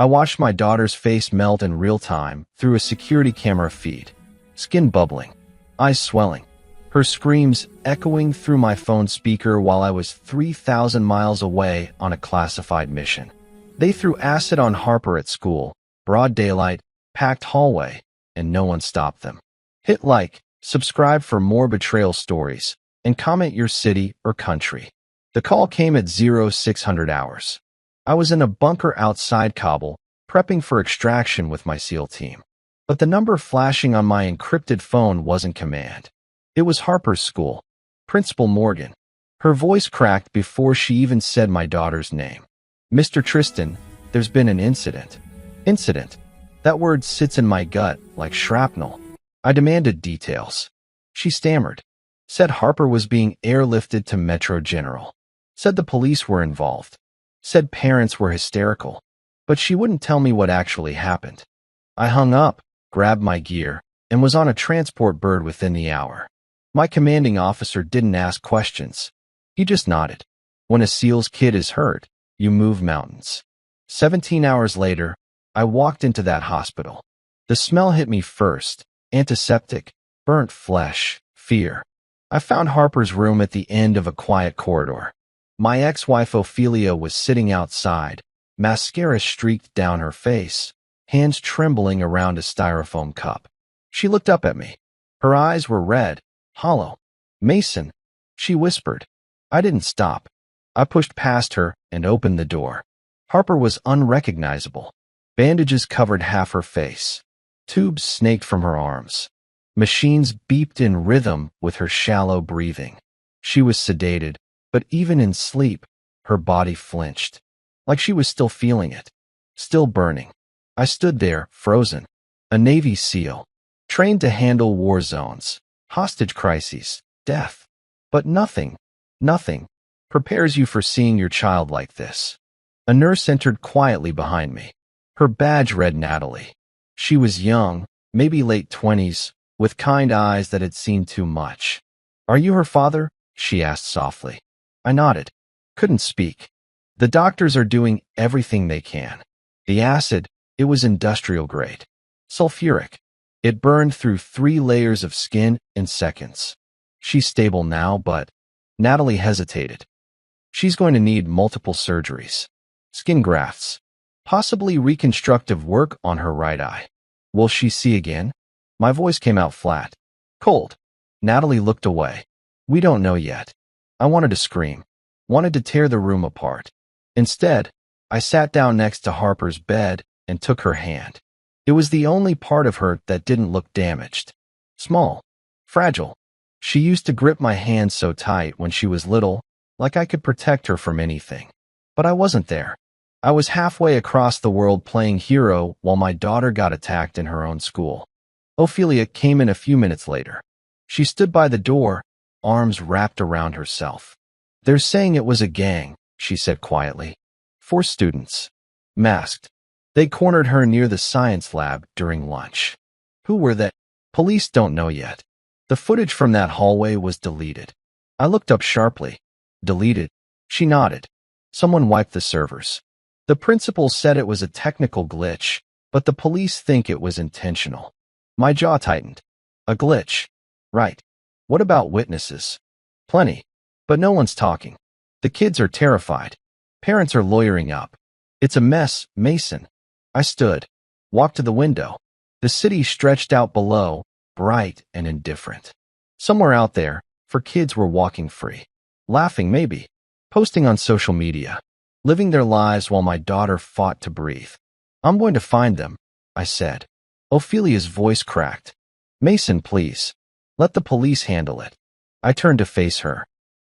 I watched my daughter's face melt in real time through a security camera feed, skin bubbling, eyes swelling, her screams echoing through my phone speaker while I was 3,000 miles away on a classified mission. They threw acid on Harper at school, broad daylight, packed hallway, and no one stopped them. Hit like, subscribe for more betrayal stories, and comment your city or country. The call came at 0600 hours. I was in a bunker outside Kabul, prepping for extraction with my SEAL team. But the number flashing on my encrypted phone wasn't command. It was Harper's school, Principal Morgan. Her voice cracked before she even said my daughter's name. Mr. Tristan, there's been an incident. Incident. That word sits in my gut like shrapnel. I demanded details. She stammered. Said Harper was being airlifted to Metro General. Said the police were involved. Said parents were hysterical. But she wouldn't tell me what actually happened. I hung up, grabbed my gear, and was on a transport bird within the hour. My commanding officer didn't ask questions. He just nodded. When a SEAL's kid is hurt, you move mountains. 17 hours later, I walked into that hospital. The smell hit me first. Antiseptic, burnt flesh, fear. I found Harper's room at the end of a quiet corridor. My ex-wife Ophelia was sitting outside, mascara streaked down her face, hands trembling around a styrofoam cup. She looked up at me. Her eyes were red, hollow. Mason, she whispered. I didn't stop. I pushed past her and opened the door. Harper was unrecognizable. Bandages covered half her face. Tubes snaked from her arms. Machines beeped in rhythm with her shallow breathing. She was sedated, but even in sleep, her body flinched, like she was still feeling it, still burning. I stood there, frozen, a Navy SEAL, trained to handle war zones, hostage crises, death. But nothing prepares you for seeing your child like this. A nurse entered quietly behind me. Her badge read Natalie. She was young, maybe late 20s, with kind eyes that had seen too much. Are you her father? She asked softly. I nodded. Couldn't speak. The doctors are doing everything they can. The acid, it was industrial grade. Sulfuric. It burned through 3 layers of skin in seconds. She's stable now, but Natalie hesitated. She's going to need multiple surgeries. Skin grafts. Possibly reconstructive work on her right eye. Will she see again? My voice came out flat. Cold. Natalie looked away. We don't know yet. I wanted to scream. Wanted to tear the room apart. Instead, I sat down next to Harper's bed and took her hand. It was the only part of her that didn't look damaged. Small. Fragile. She used to grip my hand so tight when she was little, like I could protect her from anything. But I wasn't there. I was halfway across the world playing hero while my daughter got attacked in her own school. Ophelia came in a few minutes later. She stood by the door, arms wrapped around herself. They're saying it was a gang, she said quietly. 4 students. Masked. They cornered her near the science lab during lunch. Who were they? Police don't know yet. The footage from that hallway was deleted. I looked up sharply. Deleted? She nodded. Someone wiped the servers. The principal said it was a technical glitch, but the police think it was intentional. My jaw tightened. A glitch. Right. What about witnesses? Plenty. But no one's talking. The kids are terrified. Parents are lawyering up. It's a mess, Mason. I stood. Walked to the window. The city stretched out below, bright and indifferent. Somewhere out there, for kids were walking free. Laughing maybe. Posting on social media. Living their lives while my daughter fought to breathe. I'm going to find them, I said. Ophelia's voice cracked. Mason, please. Let the police handle it. I turned to face her.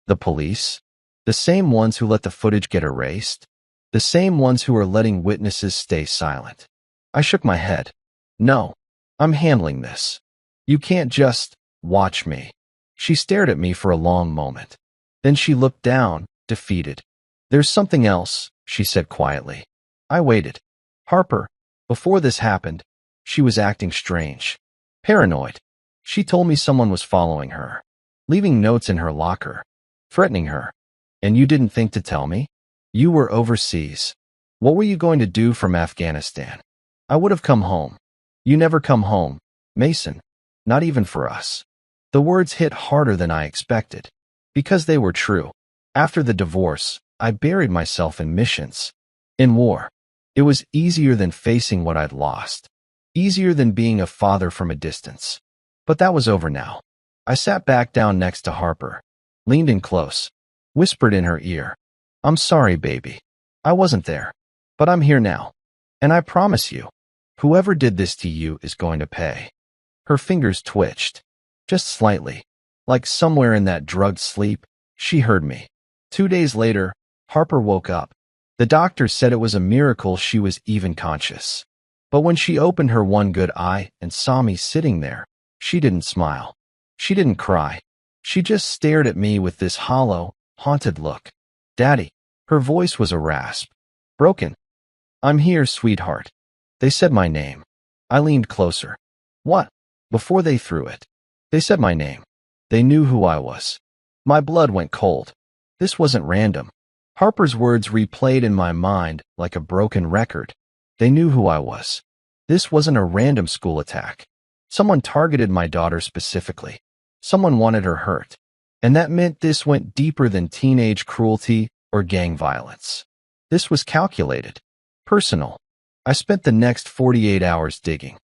The police? The same ones who let the footage get erased? The same ones who are letting witnesses stay silent? I shook my head. No, I'm handling this. You can't just watch me. She stared at me for a long moment. Then she looked down, defeated. There's something else, she said quietly. I waited. Harper, before this happened, she was acting strange. Paranoid. She told me someone was following her, leaving notes in her locker, threatening her. And you didn't think to tell me? You were overseas. What were you going to do from Afghanistan? I would have come home. You never come home, Mason. Not even for us. The words hit harder than I expected. Because they were true. After the divorce, I buried myself in missions. In war. It was easier than facing what I'd lost. Easier than being a father from a distance. But that was over now. I sat back down next to Harper. Leaned in close. Whispered in her ear. I'm sorry, baby. I wasn't there. But I'm here now. And I promise you, whoever did this to you is going to pay. Her fingers twitched. Just slightly. Like somewhere in that drugged sleep, she heard me. 2 days later, Harper woke up. The doctor said it was a miracle she was even conscious. But when she opened her one good eye and saw me sitting there, she didn't smile. She didn't cry. She just stared at me with this hollow, haunted look. Daddy. Her voice was a rasp. Broken. I'm here, sweetheart. They said my name. I leaned closer. What? Before they threw it. They said my name. They knew who I was. My blood went cold. This wasn't random. Harper's words replayed in my mind like a broken record. They knew who I was. This wasn't a random school attack. Someone targeted my daughter specifically. Someone wanted her hurt. And that meant this went deeper than teenage cruelty or gang violence. This was calculated. Personal. I spent the next 48 hours digging.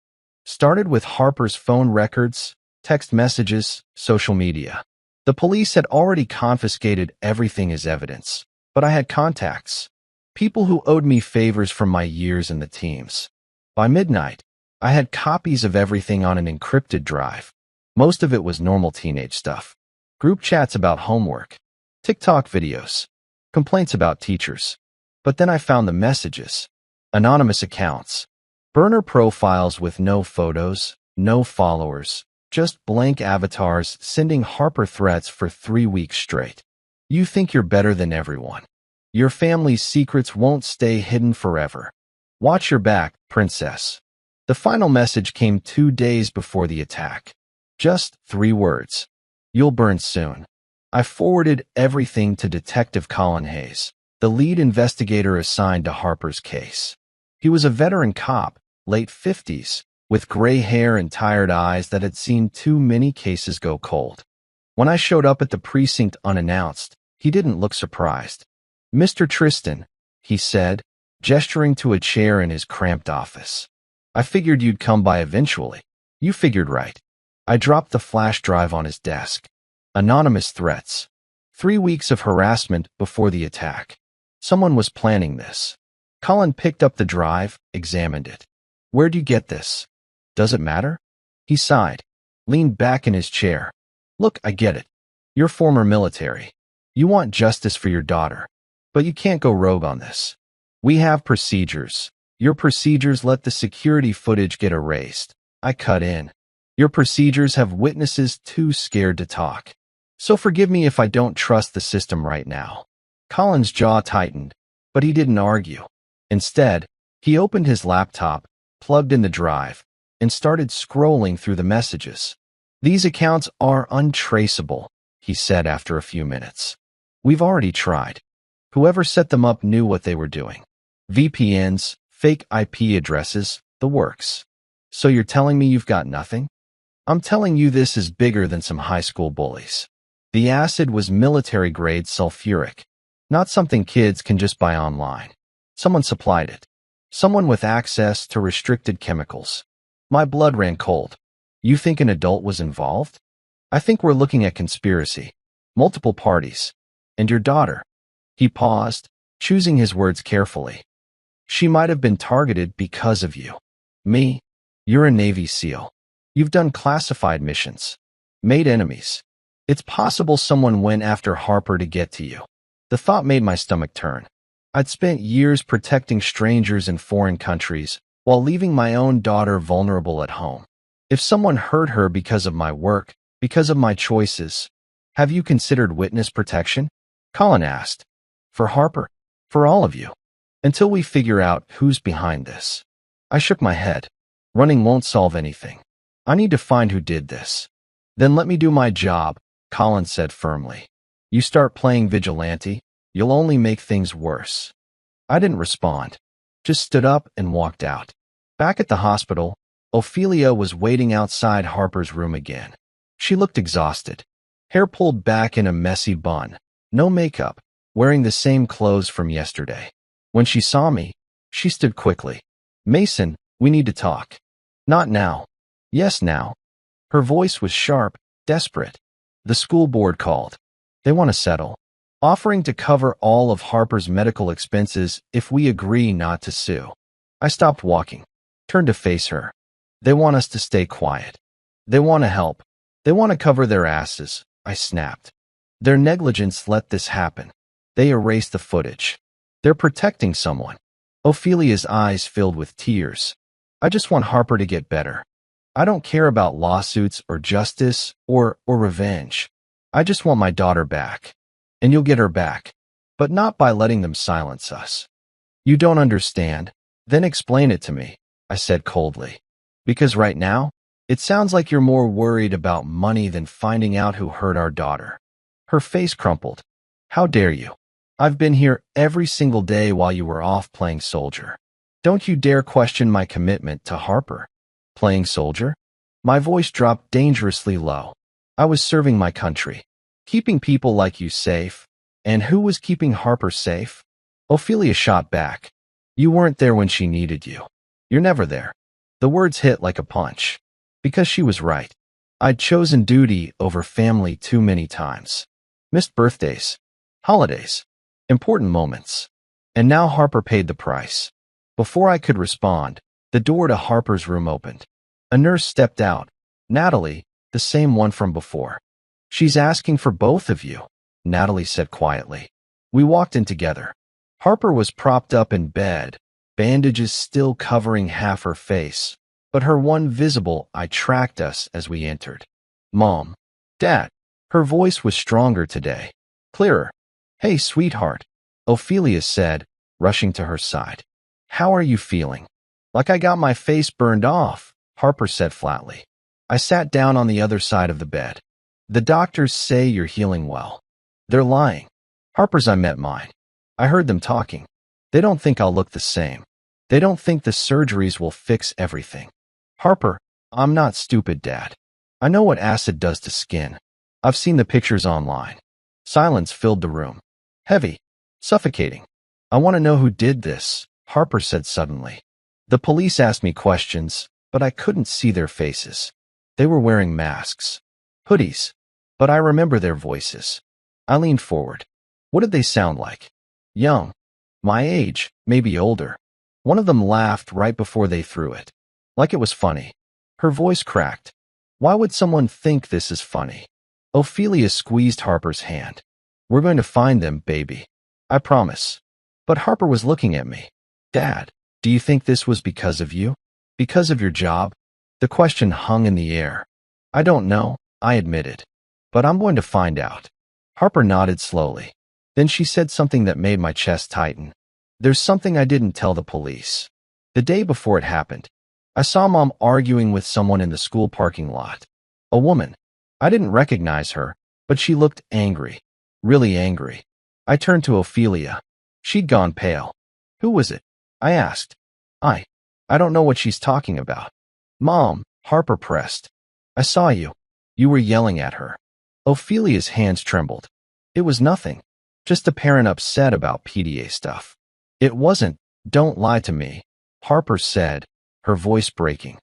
Started with Harper's phone records, text messages, social media. The police had already confiscated everything as evidence, but I had contacts. People who owed me favors from my years in the teams. By midnight, I had copies of everything on an encrypted drive. Most of it was normal teenage stuff. Group chats about homework, TikTok videos, complaints about teachers. But then I found the messages. Anonymous accounts. Burner profiles with no photos, no followers, just blank avatars sending Harper threats for 3 weeks straight. You think you're better than everyone. Your family's secrets won't stay hidden forever. Watch your back, princess. The final message came 2 days before the attack. Just 3 words. You'll burn soon. I forwarded everything to Detective Colin Hayes, the lead investigator assigned to Harper's case. He was a veteran cop, late 50s, with gray hair and tired eyes that had seen too many cases go cold. When I showed up at the precinct unannounced, he didn't look surprised. Mr. Tristan, he said, gesturing to a chair in his cramped office. I figured you'd come by eventually. You figured right. I dropped the flash drive on his desk. Anonymous threats. 3 weeks of harassment before the attack. Someone was planning this. Colin picked up the drive, examined it. Where'd you get this? Does it matter? He sighed, leaned back in his chair. Look, I get it. You're former military. You want justice for your daughter. But you can't go rogue on this. We have procedures. Your procedures let the security footage get erased. I cut in. Your procedures have witnesses too scared to talk. So forgive me if I don't trust the system right now. Colin's jaw tightened, but he didn't argue. Instead, he opened his laptop, plugged in the drive, and started scrolling through the messages. These accounts are untraceable, he said after a few minutes. We've already tried. Whoever set them up knew what they were doing. VPNs, fake IP addresses, the works. So you're telling me you've got nothing? I'm telling you this is bigger than some high school bullies. The acid was military-grade sulfuric, not something kids can just buy online. Someone supplied it. Someone with access to restricted chemicals. My blood ran cold. You think an adult was involved? I think we're looking at conspiracy. Multiple parties. And your daughter. He paused, choosing his words carefully. She might have been targeted because of you. Me? You're a Navy SEAL. You've done classified missions. Made enemies. It's possible someone went after Harper to get to you. The thought made my stomach turn. I'd spent years protecting strangers in foreign countries while leaving my own daughter vulnerable at home. If someone hurt her because of my work, because of my choices, have you considered witness protection? Colin asked. For Harper? For all of you. Until we figure out who's behind this. I shook my head. Running won't solve anything. I need to find who did this. Then let me do my job, Colin said firmly. You start playing vigilante, you'll only make things worse. I didn't respond. just stood up and walked out. Back at the hospital, Ophelia was waiting outside Harper's room again. She looked exhausted. Hair pulled back in a messy bun. No makeup, wearing the same clothes from yesterday. When she saw me, she stood quickly. "Mason, we need to talk." "Not now." "Yes, now." Her voice was sharp, desperate. "The school board called. They want to settle, offering to cover all of Harper's medical expenses if we agree not to sue." I stopped walking, turned to face her. "They want us to stay quiet. They want to help. They want to cover their asses," I snapped. "Their negligence let this happen. They erased the footage. They're protecting someone." Ophelia's eyes filled with tears. "I just want Harper to get better. I don't care about lawsuits or justice or revenge. I just want my daughter back. And you'll get her back, but not by letting them silence us." "You don't understand. Then explain it to me," I said coldly. "Because right now, it sounds like you're more worried about money than finding out who hurt our daughter." Her face crumpled. "How dare you? I've been here every single day while you were off playing soldier. Don't you dare question my commitment to Harper." "Playing soldier?" My voice dropped dangerously low. "I was serving my country, keeping people like you safe." "And who was keeping Harper safe?" Ophelia shot back. "You weren't there when she needed you. You're never there." The words hit like a punch. Because she was right. I'd chosen duty over family too many times. Missed birthdays, holidays, important moments. And now Harper paid the price. Before I could respond, the door to Harper's room opened. A nurse stepped out. Natalie, the same one from before. "She's asking for both of you," Natalie said quietly. We walked in together. Harper was propped up in bed, bandages still covering half her face, but her one visible eye tracked us as we entered. "Mom, Dad." Her voice was stronger today, clearer. "Hey, sweetheart," Ophelia said, rushing to her side. "How are you feeling?" "Like I got my face burned off," Harper said flatly. I sat down on the other side of the bed. "The doctors say you're healing well." "They're lying." Harper's I met mine. I heard them talking. "They don't think I'll look the same. They don't think the surgeries will fix everything." "Harper, I'm not stupid, Dad. I know what acid does to skin. I've seen the pictures online." Silence filled the room. Heavy, suffocating. "I want to know who did this," Harper said suddenly. "The police asked me questions, but I couldn't see their faces. They were wearing masks, hoodies, but I remember their voices." I leaned forward. "What did they sound like?" "Young. My age, maybe older." One of them laughed right before they threw it. Like it was funny. Her voice cracked. "Why would someone think this is funny?" Ophelia squeezed Harper's hand. "We're going to find them, baby. I promise." But Harper was looking at me. "Dad, do you think this was because of you? Because of your job?" The question hung in the air. "I don't know," I admitted. "But I'm going to find out." Harper nodded slowly. Then she said something that made my chest tighten. "There's something I didn't tell the police. The day before it happened, I saw Mom arguing with someone in the school parking lot. A woman. I didn't recognize her, but she looked angry. Really angry." I turned to Ophelia. She'd gone pale. "Who was it?" I asked. I don't know what she's talking about." "Mom," Harper pressed. "I saw you. You were yelling at her." Ophelia's hands trembled. "It was nothing. Just a parent upset about PDA stuff." "It wasn't. Don't lie to me," Harper said, her voice breaking.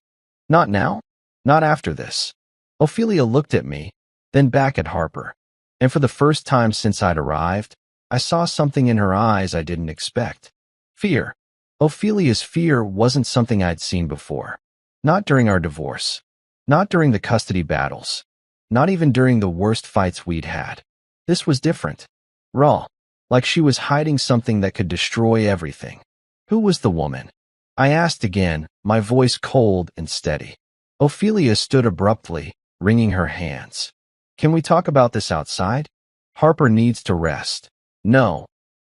"Not now? Not after this." Ophelia looked at me, then back at Harper. And for the first time since I'd arrived, I saw something in her eyes I didn't expect. Fear. Ophelia's fear wasn't something I'd seen before. Not during our divorce. Not during the custody battles. Not even during the worst fights we'd had. This was different. Raw. Like she was hiding something that could destroy everything. Who was the woman? I asked again, my voice cold and steady. Ophelia stood abruptly, wringing her hands. "Can we talk about this outside? Harper needs to rest." "No."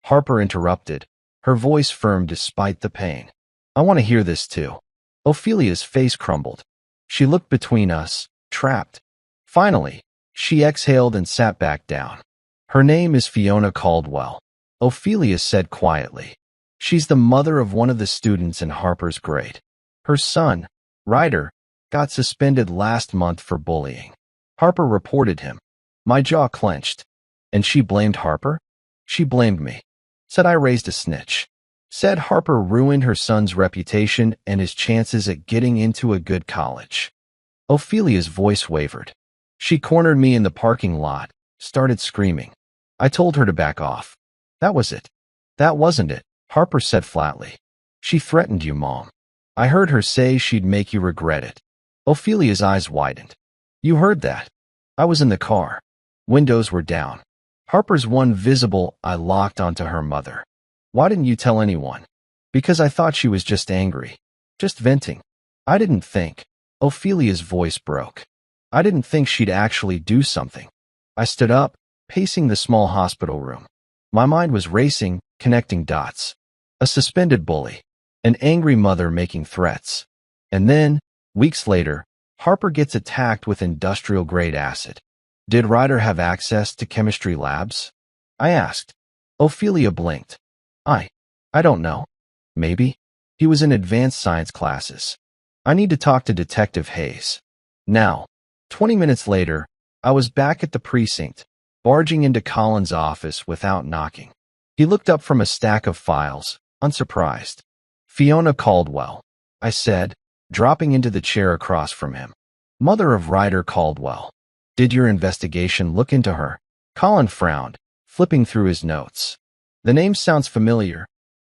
Harper interrupted, her voice firm despite the pain. "I want to hear this too." Ophelia's face crumbled. She looked between us, trapped. Finally, she exhaled and sat back down. "Her name is Fiona Caldwell," Ophelia said quietly. She's the mother of one of the students in Harper's grade. Her son, Ryder, got suspended last month for bullying. Harper reported him. My jaw clenched. And she blamed Harper? She blamed me. Said I raised a snitch. Said Harper ruined her son's reputation and his chances at getting into a good college. Ophelia's voice wavered. She cornered me in the parking lot, started screaming. I told her to back off. That was it. That wasn't it, Harper said flatly. She threatened you, Mom. I heard her say she'd make you regret it. Ophelia's eyes widened. You heard that? I was in the car. Windows were down. Harper's one visible eye locked onto her mother. Why didn't you tell anyone? Because I thought she was just angry. Just venting. I didn't think. Ophelia's voice broke. I didn't think she'd actually do something. I stood up, pacing the small hospital room. My mind was racing, connecting dots. A suspended bully. An angry mother making threats. And then, weeks later, Harper gets attacked with industrial-grade acid. Did Ryder have access to chemistry labs? I asked. Ophelia blinked. I don't know. Maybe. He was in advanced science classes. I need to talk to Detective Hayes. Now. 20 minutes later, I was back at the precinct, barging into Colin's office without knocking. He looked up from a stack of files, unsurprised. Fiona Caldwell, I said, dropping into the chair across from him. Mother of Ryder Caldwell. Did your investigation look into her? Colin frowned, flipping through his notes. The name sounds familiar.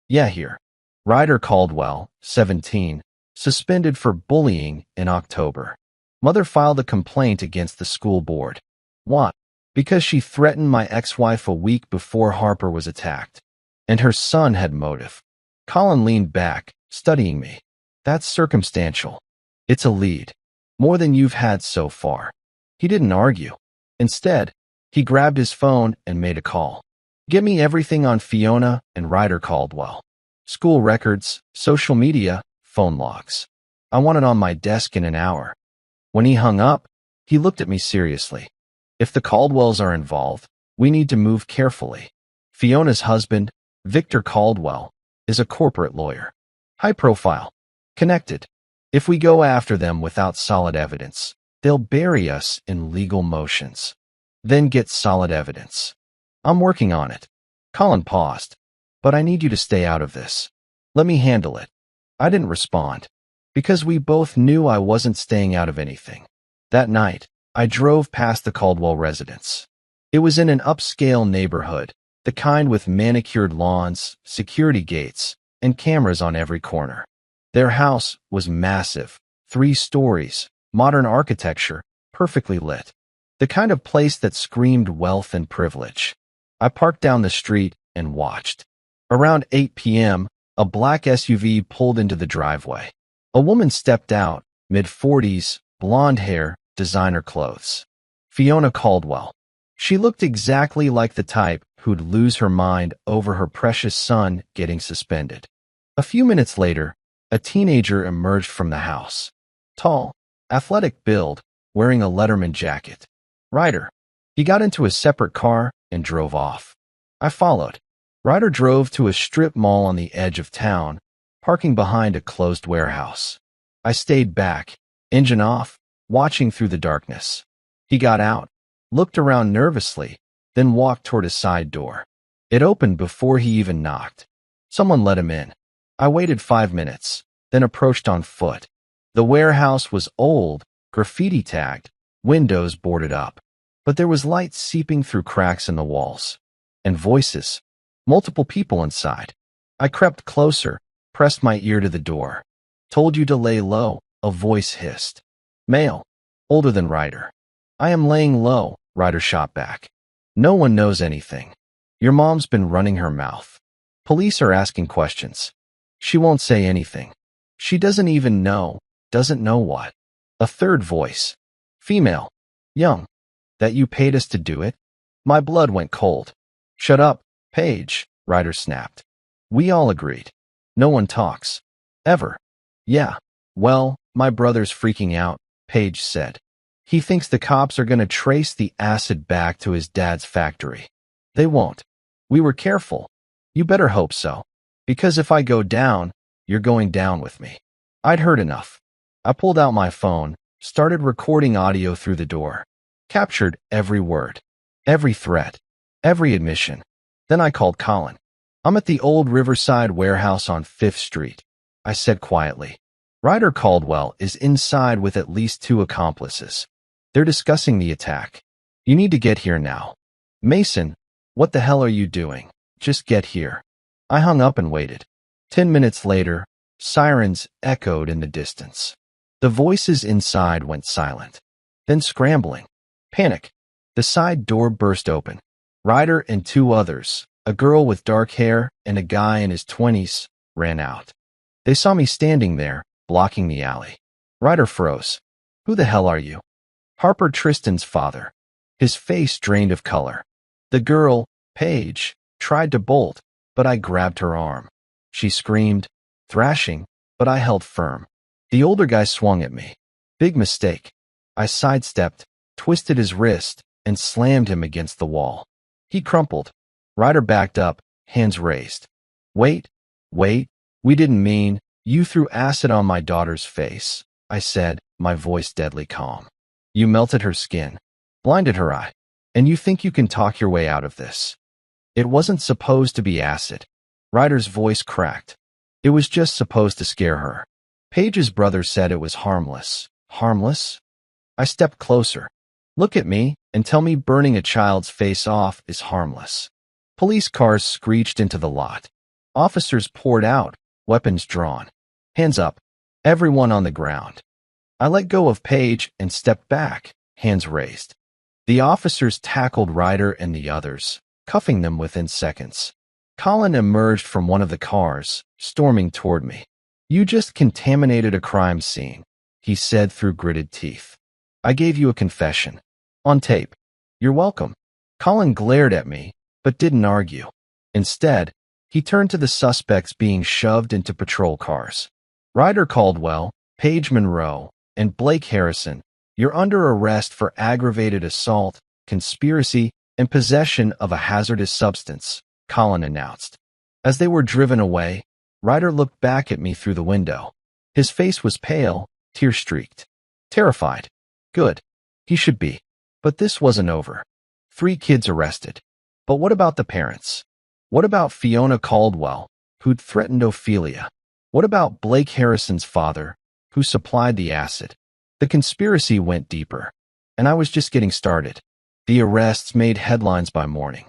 Yeah, here. Ryder Caldwell, 17, suspended for bullying in October. Mother filed a complaint against the school board. What? Because she threatened my ex-wife a week before Harper was attacked. And her son had motive. Colin leaned back, studying me. That's circumstantial. It's a lead. More than you've had so far. He didn't argue. Instead, he grabbed his phone and made a call. Get me everything on Fiona and Ryder Caldwell. School records, social media, phone logs. I want it on my desk in an hour. When he hung up, he looked at me seriously. If the Caldwells are involved, we need to move carefully. Fiona's husband, Victor Caldwell, is a corporate lawyer. High profile. Connected. If we go after them without solid evidence, they'll bury us in legal motions. Then get solid evidence. I'm working on it. Colin paused. But I need you to stay out of this. Let me handle it. I didn't respond. Because we both knew I wasn't staying out of anything. That night, I drove past the Caldwell residence. It was in an upscale neighborhood, the kind with manicured lawns, security gates, and cameras on every corner. Their house was massive, 3 stories, modern architecture, perfectly lit. The kind of place that screamed wealth and privilege. I parked down the street and watched. Around 8 p.m., a black SUV pulled into the driveway. A woman stepped out, mid-40s, blonde hair, designer clothes. Fiona Caldwell. She looked exactly like the type who'd lose her mind over her precious son getting suspended. A few minutes later, a teenager emerged from the house. Tall, athletic build, wearing a Letterman jacket. Ryder. He got into a separate car and drove off. I followed. Ryder drove to a strip mall on the edge of town, parking behind a closed warehouse. I stayed back, engine off, watching through the darkness. He got out, looked around nervously, then walked toward a side door. It opened before he even knocked. Someone let him in. I waited 5 minutes, then approached on foot. The warehouse was old, graffiti-tagged, windows boarded up. But there was light seeping through cracks in the walls. And voices. Multiple people inside. I crept closer, pressed my ear to the door. Told you to lay low, a voice hissed. Male. Older than Ryder. I am laying low, Ryder shot back. No one knows anything. Your mom's been running her mouth. Police are asking questions. She won't say anything. She doesn't even know, doesn't know what. A third voice. Female. Young. That you paid us to do it? My blood went cold. Shut up, Paige, Ryder snapped. We all agreed. No one talks. Ever. Yeah. Well, my brother's freaking out, Paige said. He thinks the cops are going to trace the acid back to his dad's factory. They won't. We were careful. You better hope so. Because if I go down, you're going down with me. I'd heard enough. I pulled out my phone, started recording audio through the door, captured every word, every threat, every admission. Then I called Colin. I'm at the old Riverside warehouse on 5th Street, I said quietly. Ryder Caldwell is inside with at least 2 accomplices. They're discussing the attack. You need to get here now. Mason, what the hell are you doing? Just get here. I hung up and waited. 10 minutes later, sirens echoed in the distance. The voices inside went silent. Then scrambling. Panic. The side door burst open. Ryder and 2 others, a girl with dark hair and a guy in his 20s, ran out. They saw me standing there, blocking the alley. Ryder froze. Who the hell are you? Harper Tristan's father. His face drained of color. The girl, Paige, tried to bolt, but I grabbed her arm. She screamed, thrashing, but I held firm. The older guy swung at me. Big mistake. I sidestepped, twisted his wrist, and slammed him against the wall. He crumpled. Ryder backed up, hands raised. Wait, we didn't mean, you threw acid on my daughter's face, I said, my voice deadly calm. You melted her skin, blinded her eye, and you think you can talk your way out of this. It wasn't supposed to be acid. Ryder's voice cracked. It was just supposed to scare her. Paige's brother said it was harmless. Harmless? I stepped closer. Look at me and tell me burning a child's face off is harmless. Police cars screeched into the lot. Officers poured out, weapons drawn. Hands up. Everyone on the ground. I let go of Paige and stepped back, hands raised. The officers tackled Ryder and the others, cuffing them within seconds. Colin emerged from one of the cars, storming toward me. You just contaminated a crime scene, he said through gritted teeth. I gave you a confession. On tape. You're welcome. Colin glared at me, but didn't argue. Instead, he turned to the suspects being shoved into patrol cars. Ryder Caldwell, Paige Monroe, and Blake Harrison, you're under arrest for aggravated assault, conspiracy, and possession of a hazardous substance, Colin announced. As they were driven away, Ryder looked back at me through the window. His face was pale, tear-streaked. Terrified. Good. He should be. But this wasn't over. 3 kids arrested. But what about the parents? What about Fiona Caldwell, who'd threatened Ophelia? What about Blake Harrison's father, who supplied the acid? The conspiracy went deeper, and I was just getting started. The arrests made headlines by morning.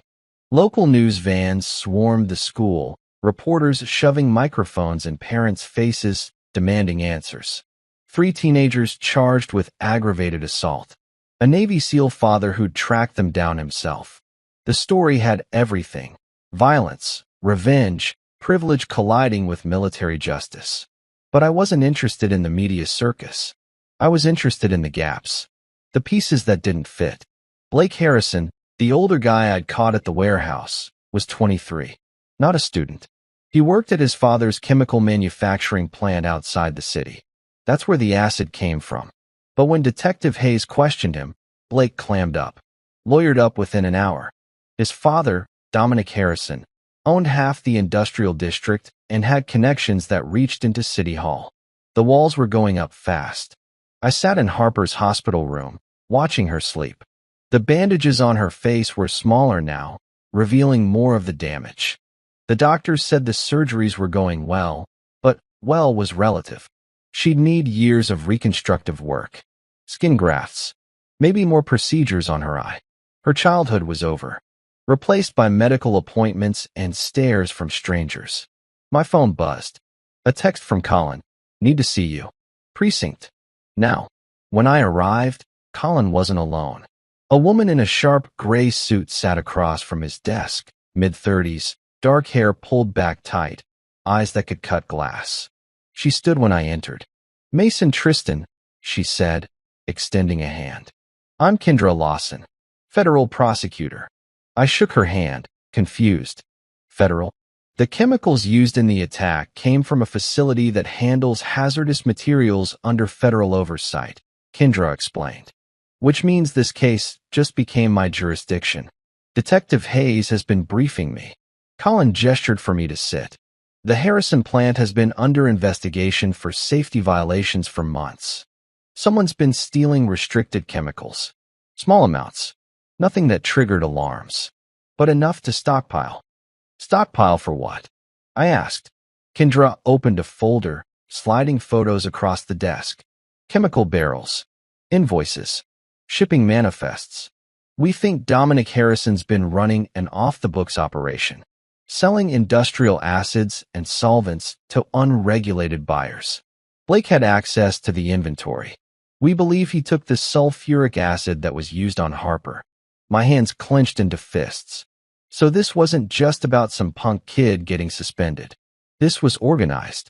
Local news vans swarmed the school, reporters shoving microphones in parents' faces, demanding answers. 3 teenagers charged with aggravated assault. A Navy SEAL father who'd tracked them down himself. The story had everything: violence, revenge, privilege colliding with military justice. But I wasn't interested in the media circus. I was interested in the gaps, the pieces that didn't fit. Blake Harrison, the older guy I'd caught at the warehouse, was 23, not a student. He worked at his father's chemical manufacturing plant outside the city. That's where the acid came from. But when Detective Hayes questioned him, Blake clammed up, lawyered up within an hour. His father, Dominic Harrison, owned half the industrial district and had connections that reached into City Hall. The walls were going up fast. I sat in Harper's hospital room, watching her sleep. The bandages on her face were smaller now, revealing more of the damage. The doctors said the surgeries were going well, but well was relative. She'd need years of reconstructive work. Skin grafts. Maybe more procedures on her eye. Her childhood was over, replaced by medical appointments and stares from strangers. My phone buzzed. A text from Colin. Need to see you. Precinct. Now. When I arrived, Colin wasn't alone. A woman in a sharp gray suit sat across from his desk, mid-30s, dark hair pulled back tight, eyes that could cut glass. She stood when I entered. Mason Tristan, she said, extending a hand. I'm Kendra Lawson, federal prosecutor. I shook her hand, confused. Federal? The chemicals used in the attack came from a facility that handles hazardous materials under federal oversight, Kendra explained. Which means this case just became my jurisdiction. Detective Hayes has been briefing me. Colin gestured for me to sit. The Harrison plant has been under investigation for safety violations for months. Someone's been stealing restricted chemicals. Small amounts. Nothing that triggered alarms. But enough to stockpile. Stockpile for what? I asked. Kendra opened a folder, sliding photos across the desk. Chemical barrels. Invoices. Shipping manifests. We think Dominic Harrison's been running an off-the-books operation, selling industrial acids and solvents to unregulated buyers. Blake had access to the inventory. We believe he took the sulfuric acid that was used on Harper. My hands clenched into fists. So this wasn't just about some punk kid getting suspended. This was organized.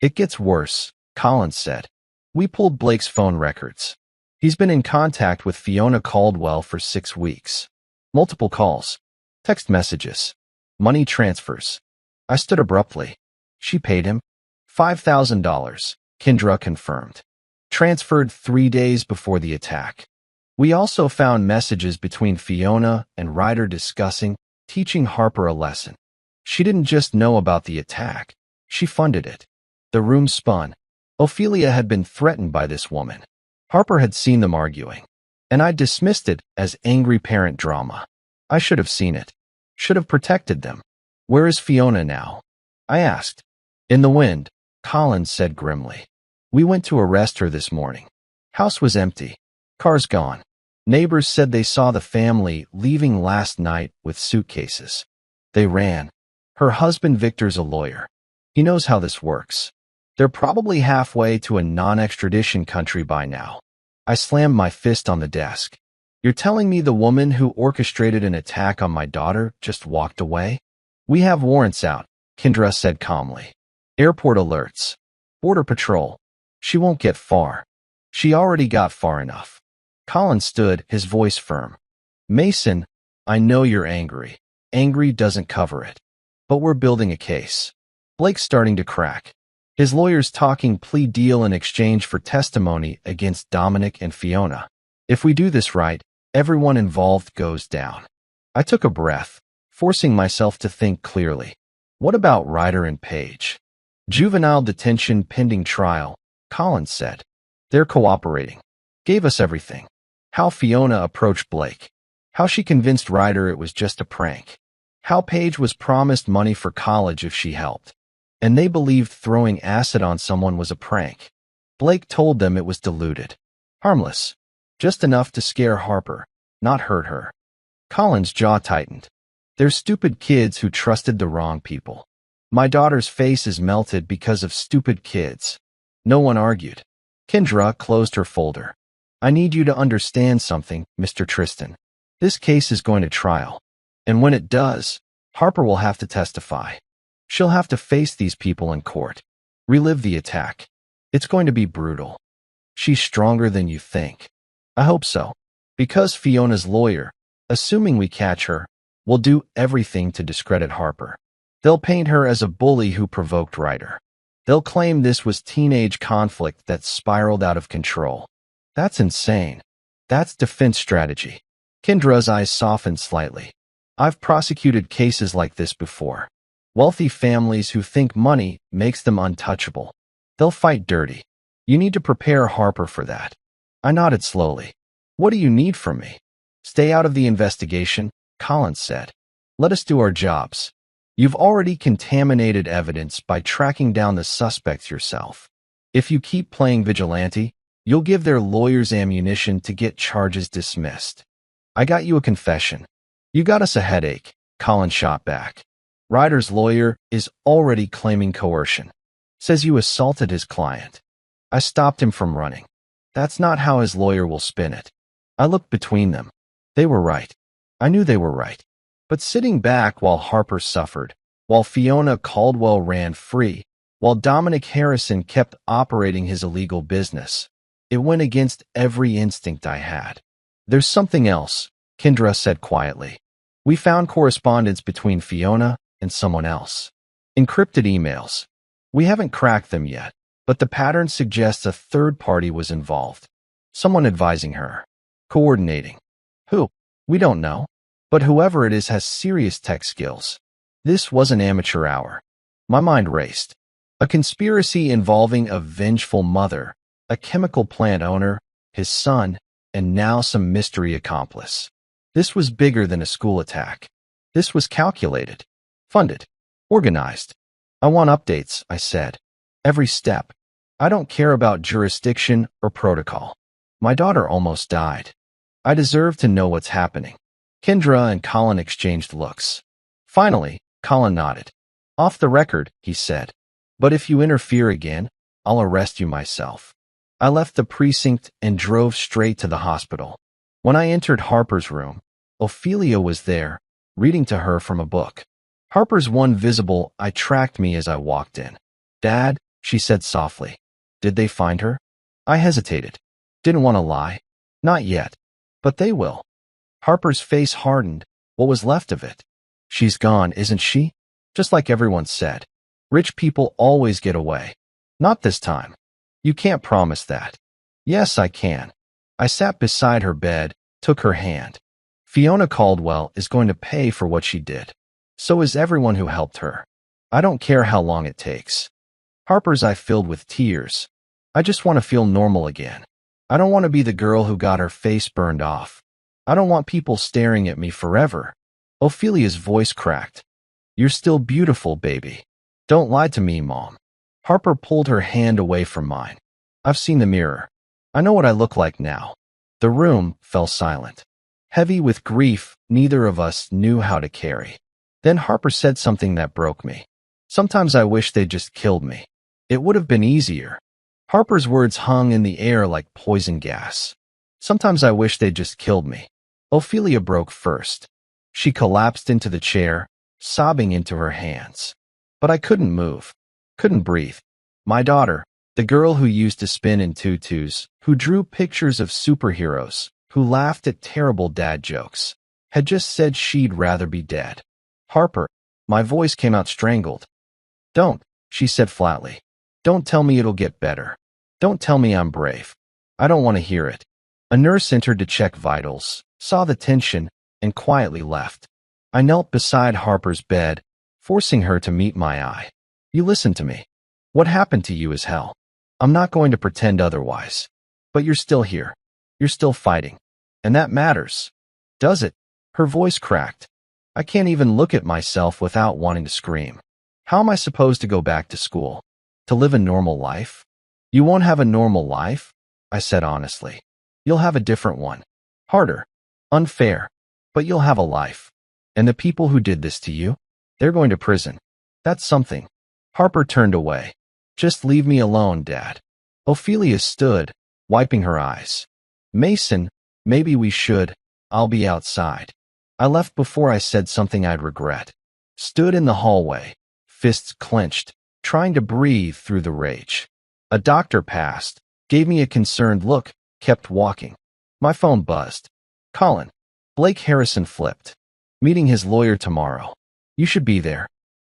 It gets worse, Collins said. We pulled Blake's phone records. He's been in contact with Fiona Caldwell for 6 weeks. Multiple calls, text messages, money transfers. I stood abruptly. She paid him $5,000, Kendra confirmed. Transferred 3 days before the attack. We also found messages between Fiona and Ryder discussing teaching Harper a lesson. She didn't just know about the attack. She funded it. The room spun. Ophelia had been threatened by this woman. Harper had seen them arguing, and I dismissed it as angry parent drama. I should have seen it. Should have protected them. Where is Fiona now? I asked. In the wind, Collins said grimly. We went to arrest her this morning. House was empty. Cars gone. Neighbors said they saw the family leaving last night with suitcases. They ran. Her husband Victor's a lawyer. He knows how this works. They're probably halfway to a non-extradition country by now. I slammed my fist on the desk. You're telling me the woman who orchestrated an attack on my daughter just walked away? We have warrants out, Kendra said calmly. Airport alerts. Border Patrol. She won't get far. She already got far enough. Colin stood, his voice firm. Mason, I know you're angry. Angry doesn't cover it. But we're building a case. Blake's starting to crack. His lawyer's talking plea deal in exchange for testimony against Dominic and Fiona. If we do this right, everyone involved goes down. I took a breath, forcing myself to think clearly. What about Ryder and Page? Juvenile detention pending trial, Collins said. They're cooperating. Gave us everything. How Fiona approached Blake. How she convinced Ryder it was just a prank. How Page was promised money for college if she helped. And they believed throwing acid on someone was a prank. Blake told them it was diluted. Harmless. Just enough to scare Harper, not hurt her. Colin's jaw tightened. They're stupid kids who trusted the wrong people. My daughter's face is melted because of stupid kids. No one argued. Kendra closed her folder. I need you to understand something, Mr. Tristan. This case is going to trial. And when it does, Harper will have to testify. She'll have to face these people in court. Relive the attack. It's going to be brutal. She's stronger than you think. I hope so. Because Fiona's lawyer, assuming we catch her, will do everything to discredit Harper. They'll paint her as a bully who provoked Ryder. They'll claim this was teenage conflict that spiraled out of control. That's insane. That's defense strategy. Kendra's eyes softened slightly. I've prosecuted cases like this before. Wealthy families who think money makes them untouchable. They'll fight dirty. You need to prepare Harper for that. I nodded slowly. What do you need from me? Stay out of the investigation, Collins said. Let us do our jobs. You've already contaminated evidence by tracking down the suspects yourself. If you keep playing vigilante, you'll give their lawyers ammunition to get charges dismissed. I got you a confession. You got us a headache, Collins shot back. Ryder's lawyer is already claiming coercion. Says you assaulted his client. I stopped him from running. That's not how his lawyer will spin it. I looked between them. They were right. I knew they were right. But sitting back while Harper suffered, while Fiona Caldwell ran free, while Dominic Harrison kept operating his illegal business, it went against every instinct I had. There's something else, Kendra said quietly. We found correspondence between Fiona and someone else. Encrypted emails. We haven't cracked them yet, but the pattern suggests a third party was involved. Someone advising her. Coordinating. Who? We don't know. But whoever it is has serious tech skills. This wasn't amateur hour. My mind raced. A conspiracy involving a vengeful mother, a chemical plant owner, his son, and now some mystery accomplice. This was bigger than a school attack. This was calculated, funded, organized. I want updates, I said. Every step. I don't care about jurisdiction or protocol. My daughter almost died. I deserve to know what's happening. Kendra and Colin exchanged looks. Finally, Colin nodded. Off the record, he said. But if you interfere again, I'll arrest you myself. I left the precinct and drove straight to the hospital. When I entered Harper's room, Ophelia was there, reading to her from a book. Harper's one visible eye tracked me as I walked in. Dad, she said softly. Did they find her? I hesitated. Didn't want to lie. Not yet. But they will. Harper's face hardened. What was left of it? She's gone, isn't she? Just like everyone said. Rich people always get away. Not this time. You can't promise that. Yes, I can. I sat beside her bed, took her hand. Fiona Caldwell is going to pay for what she did. So is everyone who helped her. I don't care how long it takes. Harper's eye filled with tears. I just want to feel normal again. I don't want to be the girl who got her face burned off. I don't want people staring at me forever. Ophelia's voice cracked. You're still beautiful, baby. Don't lie to me, Mom. Harper pulled her hand away from mine. I've seen the mirror. I know what I look like now. The room fell silent. Heavy with grief, neither of us knew how to carry. Then Harper said something that broke me. Sometimes I wish they'd just killed me. It would have been easier. Harper's words hung in the air like poison gas. Sometimes I wish they'd just killed me. Ophelia broke first. She collapsed into the chair, sobbing into her hands. But I couldn't move. Couldn't breathe. My daughter, the girl who used to spin in tutus, who drew pictures of superheroes, who laughed at terrible dad jokes, had just said she'd rather be dead. Harper, my voice came out strangled. Don't, she said flatly. Don't tell me it'll get better. Don't tell me I'm brave. I don't want to hear it. A nurse entered to check vitals, saw the tension, and quietly left. I knelt beside Harper's bed, forcing her to meet my eye. You listen to me. What happened to you is hell. I'm not going to pretend otherwise. But you're still here. You're still fighting. And that matters. Does it? Her voice cracked. I can't even look at myself without wanting to scream. How am I supposed to go back to school? To live a normal life? You won't have a normal life, I said honestly. You'll have a different one. Harder. Unfair. But you'll have a life. And the people who did this to you? They're going to prison. That's something. Harper turned away. Just leave me alone, Dad. Ophelia stood, wiping her eyes. Mason, maybe we should. I'll be outside. I left before I said something I'd regret. Stood in the hallway, fists clenched, trying to breathe through the rage. A doctor passed, gave me a concerned look, kept walking. My phone buzzed. Colin. Blake Harrison flipped. Meeting his lawyer tomorrow. You should be there.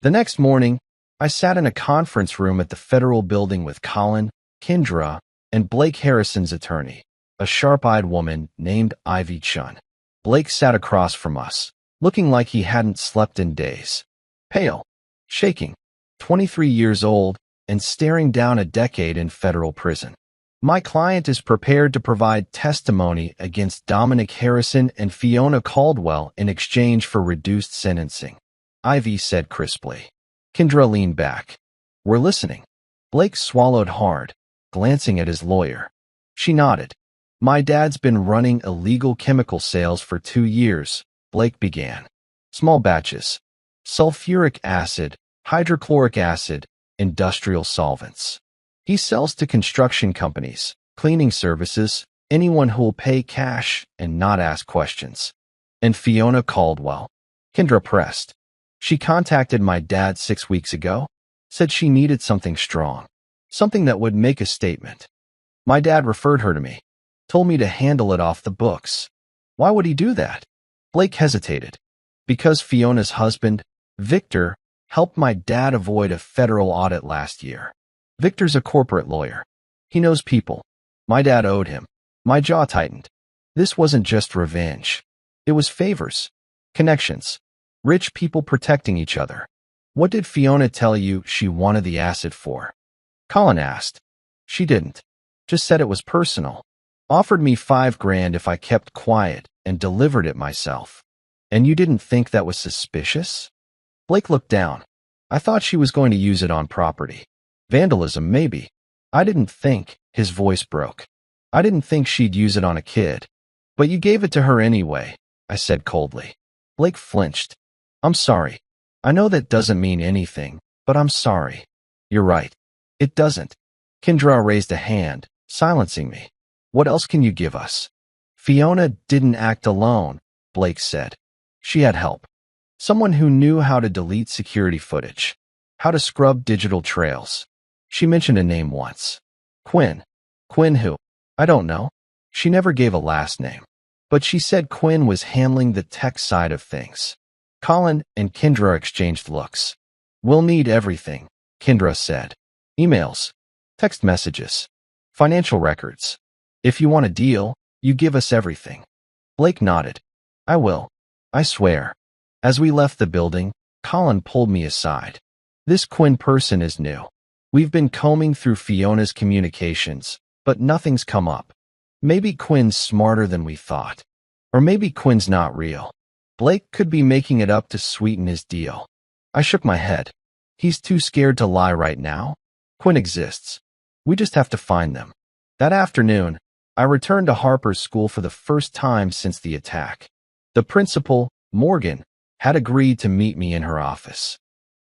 The next morning, I sat in a conference room at the federal building with Colin, Kendra, and Blake Harrison's attorney, a sharp-eyed woman named Ivy Chun. Blake sat across from us, looking like he hadn't slept in days. Pale, shaking, 23 years old, and staring down a decade in federal prison. My client is prepared to provide testimony against Dominic Harrison and Fiona Caldwell in exchange for reduced sentencing, Ivy said crisply. Kendra leaned back. We're listening. Blake swallowed hard, glancing at his lawyer. She nodded. My dad's been running illegal chemical sales for 2 years, Blake began. Small batches. Sulfuric acid, hydrochloric acid, industrial solvents. He sells to construction companies, cleaning services, anyone who will pay cash and not ask questions. And Fiona Caldwell. Kendra pressed. She contacted my dad 6 weeks ago, said she needed something strong, something that would make a statement. My dad referred her to me, told me to handle it off the books. Why would he do that? Blake hesitated. Because Fiona's husband, Victor, helped my dad avoid a federal audit last year. Victor's a corporate lawyer. He knows people. My dad owed him. My jaw tightened. This wasn't just revenge. It was favors, connections, rich people protecting each other. What did Fiona tell you she wanted the acid for? Colin asked. She didn't. Just said it was personal. Offered me $5,000 if I kept quiet and delivered it myself. And you didn't think that was suspicious? Blake looked down. I thought she was going to use it on property. Vandalism, maybe. I didn't think, his voice broke. I didn't think she'd use it on a kid. But you gave it to her anyway, I said coldly. Blake flinched. I'm sorry. I know that doesn't mean anything, but I'm sorry. You're right. It doesn't. Kendra raised a hand, silencing me. What else can you give us? Fiona didn't act alone, Blake said. She had help. Someone who knew how to delete security footage, how to scrub digital trails. She mentioned a name once. Quinn. Quinn who? I don't know. She never gave a last name. But she said Quinn was handling the tech side of things. Colin and Kendra exchanged looks. We'll need everything, Kendra said. Emails, text messages, financial records. If you want a deal, you give us everything. Blake nodded. I will. I swear. As we left the building, Colin pulled me aside. This Quinn person is new. We've been combing through Fiona's communications, but nothing's come up. Maybe Quinn's smarter than we thought. Or maybe Quinn's not real. Blake could be making it up to sweeten his deal. I shook my head. He's too scared to lie right now. Quinn exists. We just have to find them. That afternoon, I returned to Harper's school for the first time since the attack. The principal, Morgan, had agreed to meet me in her office.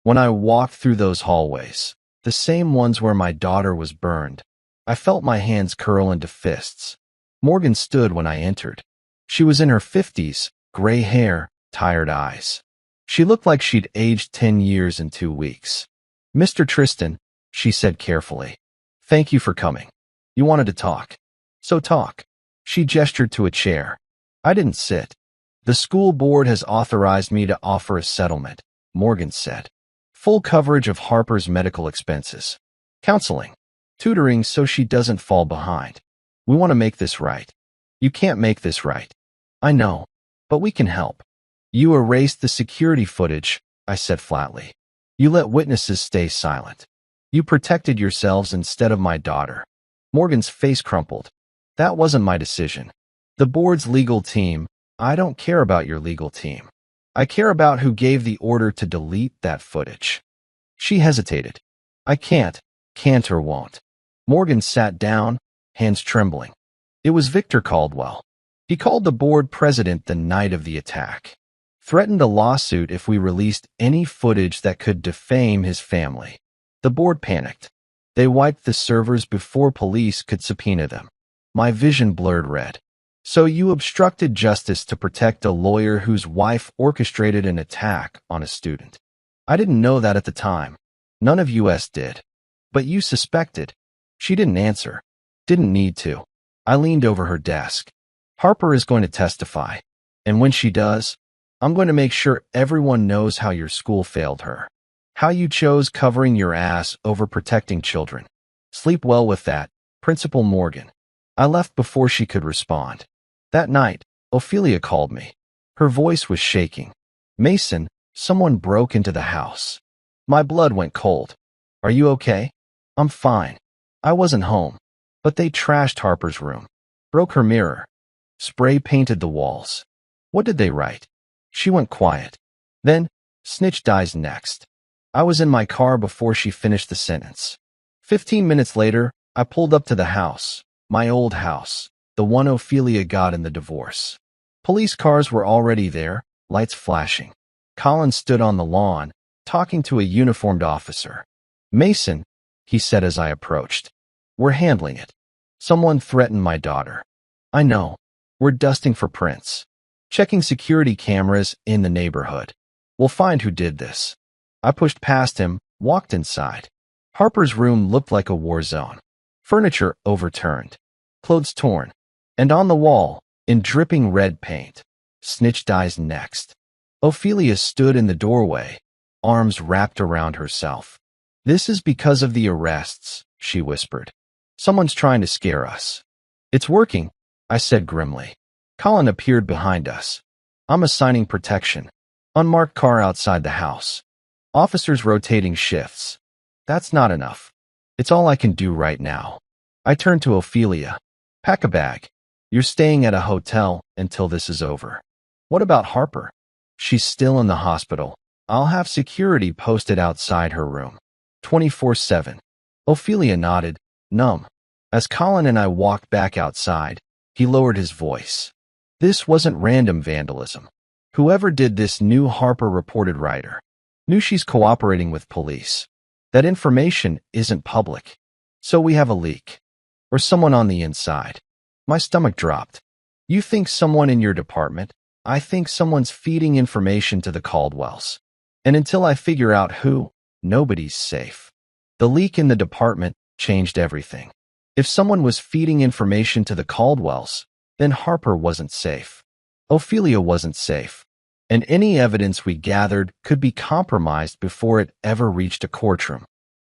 When I walked through those hallways, the same ones where my daughter was burned, I felt my hands curl into fists. Morgan stood when I entered. She was in her 50s, gray hair, tired eyes. She looked like she'd aged 10 years in 2 weeks. Mr. Tristan, she said carefully. Thank you for coming. You wanted to talk. So talk. She gestured to a chair. I didn't sit. The school board has authorized me to offer a settlement, Morgan said. Full coverage of Harper's medical expenses. Counseling. Tutoring so she doesn't fall behind. We want to make this right. You can't make this right. I know. But we can help. You erased the security footage, I said flatly. You let witnesses stay silent. You protected yourselves instead of my daughter. Morgan's face crumpled. That wasn't my decision. The board's legal team. I don't care about your legal team. I care about who gave the order to delete that footage. She hesitated. I can't or won't. Morgan sat down, hands trembling. It was Victor Caldwell. He called the board president the night of the attack. Threatened a lawsuit if we released any footage that could defame his family. The board panicked. They wiped the servers before police could subpoena them. My vision blurred red. So you obstructed justice to protect a lawyer whose wife orchestrated an attack on a student. I didn't know that at the time. None of us did. But you suspected. She didn't answer. Didn't need to. I leaned over her desk. Harper is going to testify. And when she does, I'm going to make sure everyone knows how your school failed her. How you chose covering your ass over protecting children. Sleep well with that, Principal Morgan. I left before she could respond. That night, Ophelia called me. Her voice was shaking. Mason, someone broke into the house. My blood went cold. Are you okay? I'm fine. I wasn't home. But they trashed Harper's room. Broke her mirror. Spray painted the walls. What did they write? She went quiet. Then, snitch dies next. I was in my car before she finished the sentence. 15 minutes later, I pulled up to the house. My old house. The one Ophelia got in the divorce. Police cars were already there, lights flashing. Colin stood on the lawn, talking to a uniformed officer. Mason, he said as I approached. We're handling it. Someone threatened my daughter. I know. We're dusting for prints. Checking security cameras in the neighborhood. We'll find who did this. I pushed past him, walked inside. Harper's room looked like a war zone. Furniture overturned. Clothes torn. And on the wall, in dripping red paint, snitch dies next. Ophelia stood in the doorway, arms wrapped around herself. This is because of the arrests, she whispered. Someone's trying to scare us. It's working, I said grimly. Colin appeared behind us. I'm assigning protection. Unmarked car outside the house. Officers rotating shifts. That's not enough. It's all I can do right now. I turn to Ophelia. Pack a bag. You're staying at a hotel until this is over. What about Harper? She's still in the hospital. I'll have security posted outside her room. 24/7. Ophelia nodded, numb. As Colin and I walked back outside, he lowered his voice. This wasn't random vandalism. Whoever did this knew Harper reported Ryder. Knew she's cooperating with police. That information isn't public. So we have a leak. Or someone on the inside. My stomach dropped. You think someone in your department? I think someone's feeding information to the Caldwells. And until I figure out who, nobody's safe. The leak in the department changed everything. If someone was feeding information to the Caldwells, then Harper wasn't safe. Ophelia wasn't safe. And any evidence we gathered could be compromised before it ever reached a courtroom.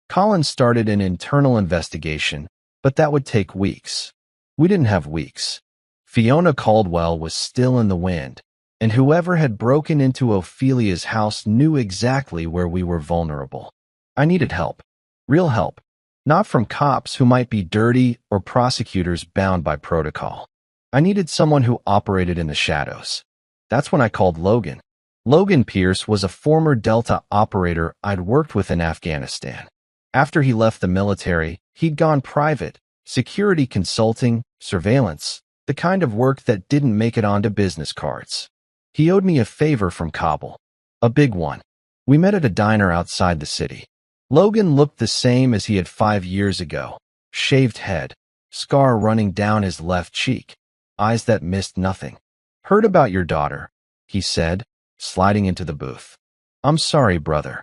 Colin started an internal investigation, but that would take weeks. We didn't have weeks. Fiona Caldwell was still in the wind, and whoever had broken into Ophelia's house knew exactly where we were vulnerable. I needed help. Real help. Not from cops who might be dirty or prosecutors bound by protocol. I needed someone who operated in the shadows. That's when I called Logan. Logan Pierce was a former Delta operator I'd worked with in Afghanistan. After he left the military, he'd gone private, security consulting, surveillance, the kind of work that didn't make it onto business cards. He owed me a favor from Kabul. A big one. We met at a diner outside the city. Logan looked the same as he had 5 years ago. Shaved head, scar running down his left cheek, eyes that missed nothing. Heard about your daughter, he said, sliding into the booth. I'm sorry, brother.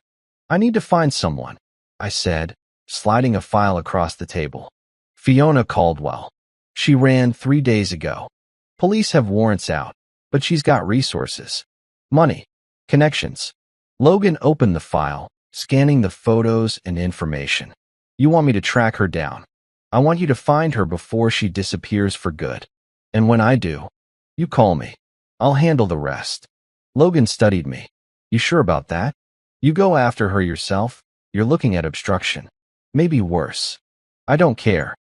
I need to find someone, I said, sliding a file across the table. Fiona Caldwell. She ran 3 days ago. Police have warrants out, but she's got resources. Money. Connections. Logan opened the file, scanning the photos and information. You want me to track her down. I want you to find her before she disappears for good. And when I do, you call me. I'll handle the rest. Logan studied me. You sure about that? You go after her yourself? You're looking at obstruction. Maybe worse. I don't care.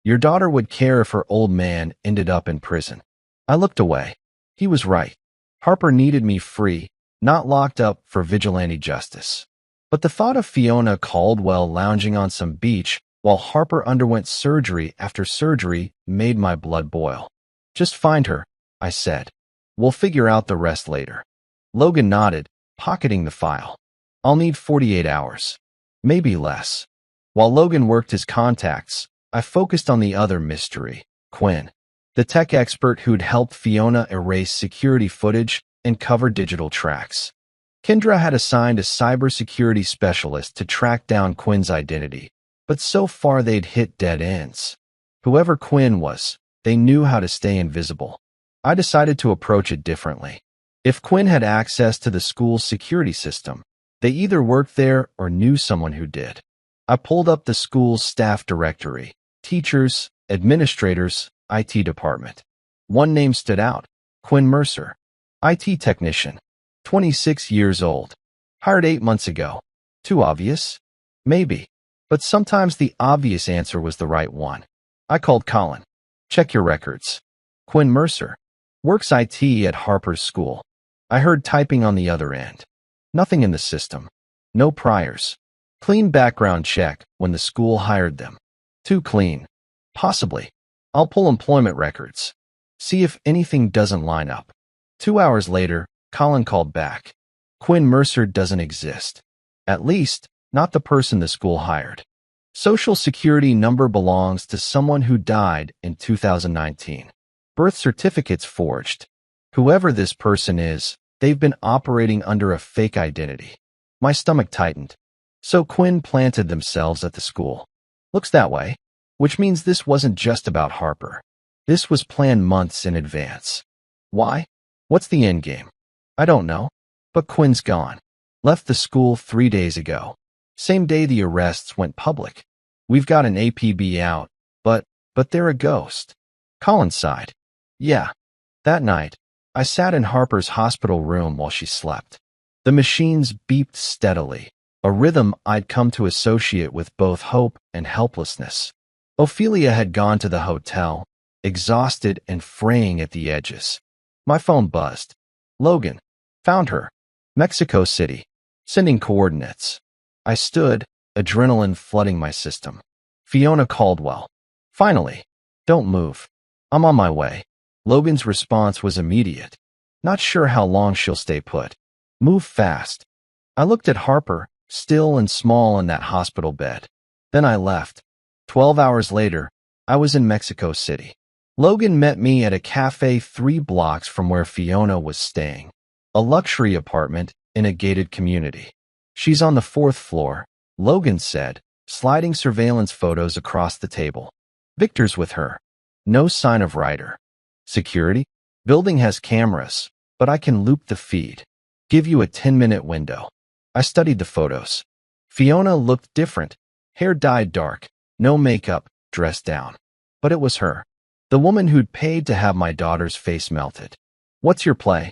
Your daughter would care if her old man ended up in prison. I looked away. He was right. Harper needed me free, not locked up for vigilante justice. But the thought of Fiona Caldwell lounging on some beach while Harper underwent surgery after surgery made my blood boil. Just find her, I said. We'll figure out the rest later. Logan nodded, pocketing the file. I'll need 48 hours. Maybe less. While Logan worked his contacts, I focused on the other mystery, Quinn, the tech expert who'd helped Fiona erase security footage and cover digital tracks. Kendra had assigned a cybersecurity specialist to track down Quinn's identity, but so far they'd hit dead ends. Whoever Quinn was, they knew how to stay invisible. I decided to approach it differently. If Quinn had access to the school's security system, they either worked there or knew someone who did. I pulled up the school's staff directory, teachers, administrators, IT department. One name stood out, Quinn Mercer, IT technician, 26 years old, hired 8 months ago. Too obvious? Maybe. But sometimes the obvious answer was the right one. I called Colin. Check your records. Quinn Mercer. Works IT at Harper's school. I heard typing on the other end. Nothing in the system. No priors. Clean background check when the school hired them. Too clean. Possibly. I'll pull employment records. See if anything doesn't line up. 2 hours later, Colin called back. Quinn Mercer doesn't exist. At least, not the person the school hired. Social Security number belongs to someone who died in 2019. Birth certificates forged. Whoever this person is, they've been operating under a fake identity. My stomach tightened. So Quinn planted themselves at the school. Looks that way. Which means this wasn't just about Harper. This was planned months in advance. Why? What's the end game? I don't know. But Quinn's gone. Left the school 3 days ago. Same day the arrests went public. We've got an APB out, but they're a ghost. Colin sighed. Yeah. That night, I sat in Harper's hospital room while she slept. The machines beeped steadily, a rhythm I'd come to associate with both hope and helplessness. Ophelia had gone to the hotel, exhausted and fraying at the edges. My phone buzzed. Logan. Found her. Mexico City. Sending coordinates. I stood, adrenaline flooding my system. Fiona Caldwell. Finally. Don't move. I'm on my way. Logan's response was immediate. Not sure how long she'll stay put. Move fast. I looked at Harper, still and small in that hospital bed. Then I left. 12 hours later, I was in Mexico City. Logan met me at a cafe 3 blocks from where Fiona was staying. A luxury apartment in a gated community. She's on the 4th floor, Logan said, sliding surveillance photos across the table. Victor's with her. No sign of Ryder. Security? Building has cameras, but I can loop the feed. Give you a 10-minute window. I studied the photos. Fiona looked different. Hair dyed dark. No makeup, dressed down. But it was her. The woman who'd paid to have my daughter's face melted. What's your play?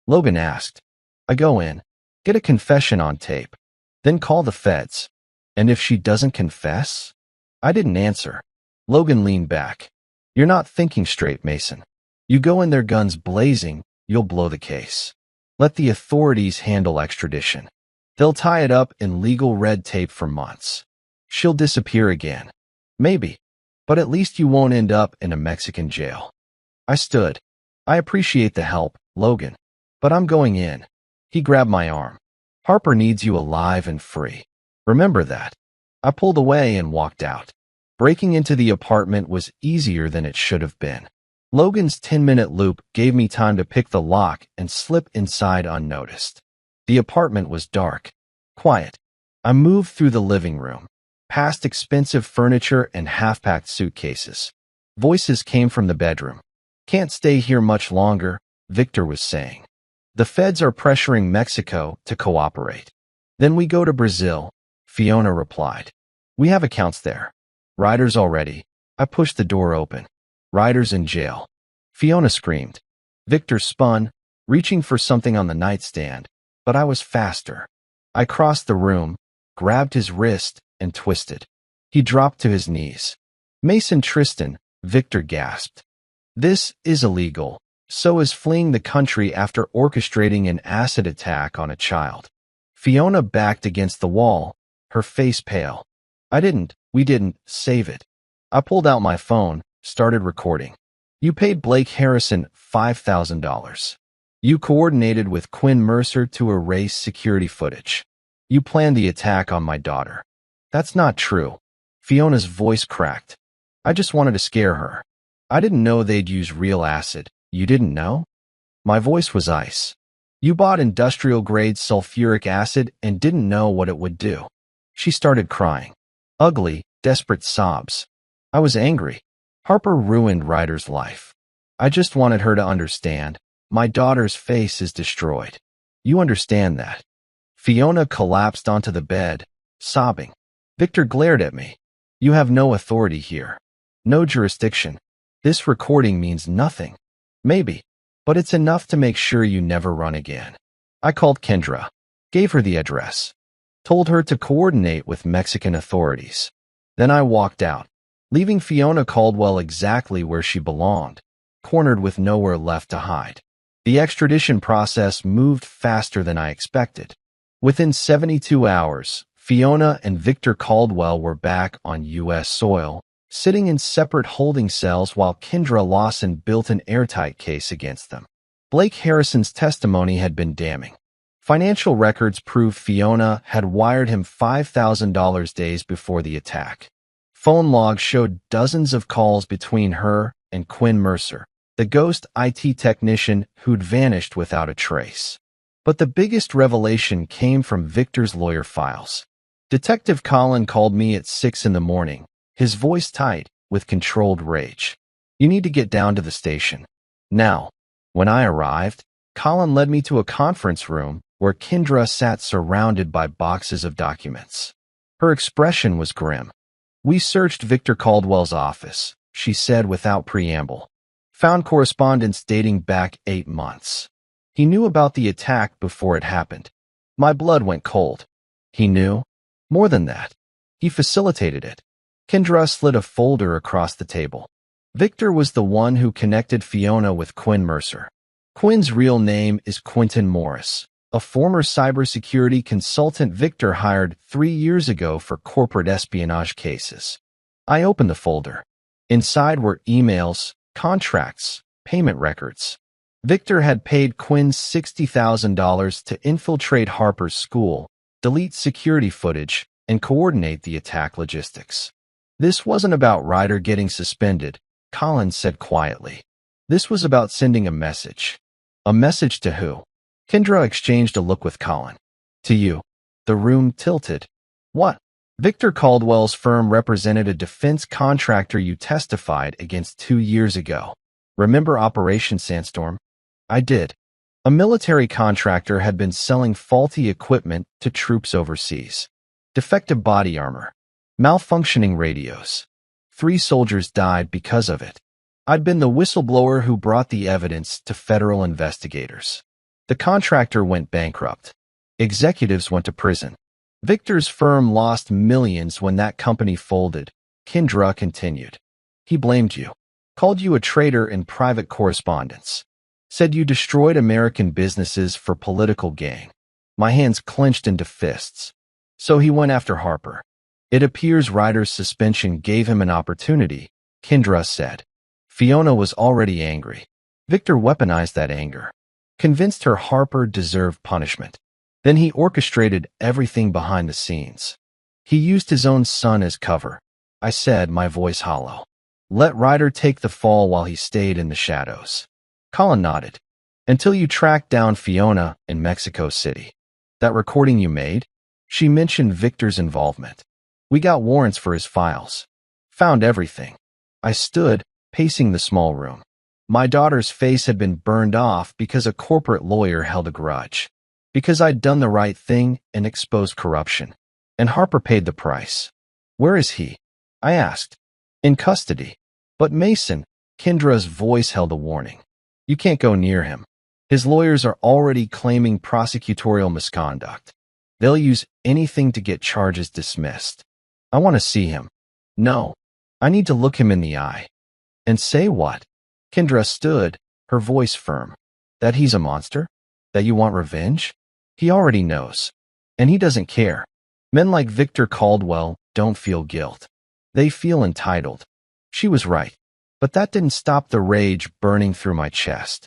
Logan asked. I go in, get a confession on tape, then call the feds. And if she doesn't confess? I didn't answer. Logan leaned back. You're not thinking straight, Mason. You go in there guns blazing, you'll blow the case. Let the authorities handle extradition. They'll tie it up in legal red tape for months. She'll disappear again. Maybe. But at least you won't end up in a Mexican jail. I stood. I appreciate the help, Logan. But I'm going in. He grabbed my arm. Harper needs you alive and free. Remember that. I pulled away and walked out. Breaking into the apartment was easier than it should have been. Logan's 10-minute loop gave me time to pick the lock and slip inside unnoticed. The apartment was dark, quiet. I moved through the living room, past expensive furniture and half-packed suitcases. Voices came from the bedroom. Can't stay here much longer, Victor was saying. The feds are pressuring Mexico to cooperate. Then we go to Brazil, Fiona replied. We have accounts there. Ryder's already. I pushed the door open. Ryder's in jail. Fiona screamed. Victor spun, reaching for something on the nightstand, but I was faster. I crossed the room, grabbed his wrist, and twisted. He dropped to his knees. Mason Tristan, Victor gasped. This is illegal. So is fleeing the country after orchestrating an acid attack on a child. Fiona backed against the wall, her face pale. We didn't save it. I pulled out my phone, started recording. You paid Blake Harrison $5,000. You coordinated with Quinn Mercer to erase security footage. You planned the attack on my daughter. That's not true. Fiona's voice cracked. I just wanted to scare her. I didn't know they'd use real acid. You didn't know? My voice was ice. You bought industrial-grade sulfuric acid and didn't know what it would do. She started crying. Ugly, desperate sobs. I was angry. Harper ruined Ryder's life. I just wanted her to understand. My daughter's face is destroyed. You understand that. Fiona collapsed onto the bed, sobbing. Victor glared at me. You have no authority here. No jurisdiction. This recording means nothing. Maybe, but it's enough to make sure you never run again. I called Kendra, gave her the address, told her to coordinate with Mexican authorities. Then I walked out, leaving Fiona Caldwell exactly where she belonged, cornered with nowhere left to hide. The extradition process moved faster than I expected. Within 72 hours, Fiona and Victor Caldwell were back on U.S. soil, sitting in separate holding cells while Kendra Lawson built an airtight case against them. Blake Harrison's testimony had been damning. Financial records proved Fiona had wired him $5,000 days before the attack. Phone logs showed dozens of calls between her and Quinn Mercer, the ghost IT technician who'd vanished without a trace. But the biggest revelation came from Victor's lawyer files. Detective Colin called me at 6 in the morning, his voice tight, with controlled rage. You need to get down to the station. Now, when I arrived, Colin led me to a conference room where Kendra sat surrounded by boxes of documents. Her expression was grim. We searched Victor Caldwell's office, she said without preamble. Found correspondence dating back 8 months. He knew about the attack before it happened. My blood went cold. He knew. More than that, he facilitated it. Kendra slid a folder across the table. Victor was the one who connected Fiona with Quinn Mercer. Quinn's real name is Quentin Morris, a former cybersecurity consultant Victor hired 3 years ago for corporate espionage cases. I opened the folder. Inside were emails, contracts, payment records. Victor had paid Quinn $60,000 to infiltrate Harper's school, delete security footage, and coordinate the attack logistics. This wasn't about Ryder getting suspended, Collins said quietly. This was about sending a message. A message to who? Kendra exchanged a look with Colin. To you. The room tilted. What? Victor Caldwell's firm represented a defense contractor you testified against 2 years ago. Remember Operation Sandstorm? I did. A military contractor had been selling faulty equipment to troops overseas. Defective body armor. Malfunctioning radios. 3 soldiers died because of it. I'd been the whistleblower who brought the evidence to federal investigators. The contractor went bankrupt. Executives went to prison. Victor's firm lost millions when that company folded, Kendra continued. He blamed you. Called you a traitor in private correspondence. Said you destroyed American businesses for political gain. My hands clenched into fists. So he went after Harper. It appears Ryder's suspension gave him an opportunity, Kendra said. Fiona was already angry. Victor weaponized that anger. Convinced her Harper deserved punishment. Then he orchestrated everything behind the scenes. He used his own son as cover. I said, my voice hollow. Let Ryder take the fall while he stayed in the shadows. Colin nodded. Until you tracked down Fiona in Mexico City. That recording you made? She mentioned Victor's involvement. We got warrants for his files. Found everything. I stood, pacing the small room. My daughter's face had been burned off because a corporate lawyer held a grudge. Because I'd done the right thing and exposed corruption. And Harper paid the price. Where is he? I asked. In custody. But Mason, Kendra's voice held a warning. You can't go near him. His lawyers are already claiming prosecutorial misconduct. They'll use anything to get charges dismissed. I want to see him. No. I need to look him in the eye. And say what? Kendra stood, her voice firm. That he's a monster? That you want revenge? He already knows. And he doesn't care. Men like Victor Caldwell don't feel guilt. They feel entitled. She was right. But that didn't stop the rage burning through my chest.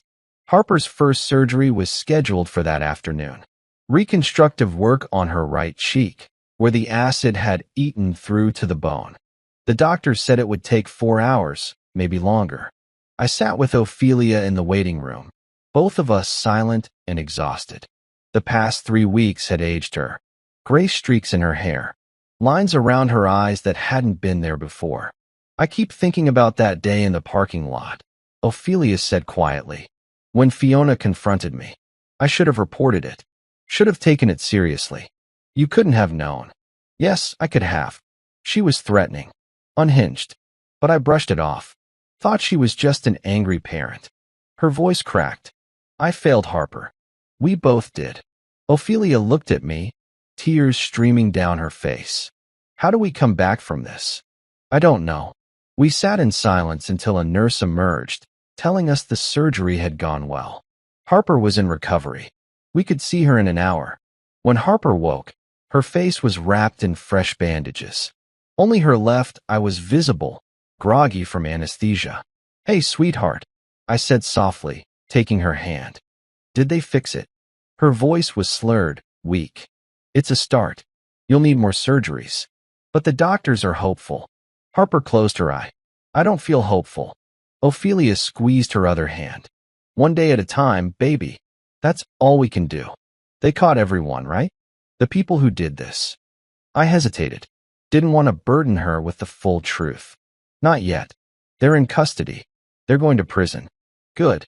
Harper's first surgery was scheduled for that afternoon. Reconstructive work on her right cheek, where the acid had eaten through to the bone. The doctor said it would take 4 hours, maybe longer. I sat with Ophelia in the waiting room, both of us silent and exhausted. The past 3 weeks had aged her. Gray streaks in her hair, lines around her eyes that hadn't been there before. I keep thinking about that day in the parking lot, Ophelia said quietly. When Fiona confronted me, I should have reported it. Should have taken it seriously. You couldn't have known. Yes, I could have. She was threatening, unhinged, but I brushed it off. Thought she was just an angry parent. Her voice cracked. I failed Harper. We both did. Ophelia looked at me, tears streaming down her face. How do we come back from this? I don't know. We sat in silence until a nurse emerged, telling us the surgery had gone well. Harper was in recovery. We could see her in an hour. When Harper woke, her face was wrapped in fresh bandages. Only her left eye was visible, groggy from anesthesia. Hey, sweetheart, I said softly, taking her hand. Did they fix it? Her voice was slurred, weak. It's a start. You'll need more surgeries. But the doctors are hopeful. Harper closed her eye. I don't feel hopeful. Ophelia squeezed her other hand. One day at a time, baby. That's all we can do. They caught everyone, right? The people who did this. I hesitated. Didn't want to burden her with the full truth. Not yet. They're in custody. They're going to prison. Good.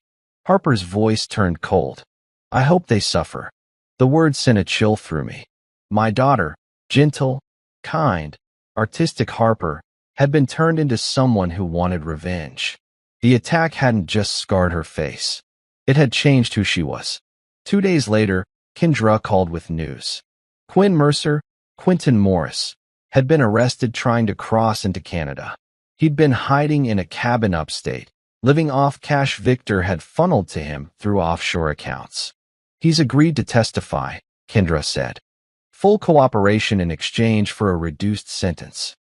Harper's voice turned cold. I hope they suffer. The words sent a chill through me. My daughter, gentle, kind, artistic Harper, had been turned into someone who wanted revenge. The attack hadn't just scarred her face. It had changed who she was. 2 days later, Kendra called with news. Quinn Mercer, Quentin Morris, had been arrested trying to cross into Canada. He'd been hiding in a cabin upstate, living off cash Victor had funneled to him through offshore accounts. He's agreed to testify, Kendra said. Full cooperation in exchange for a reduced sentence.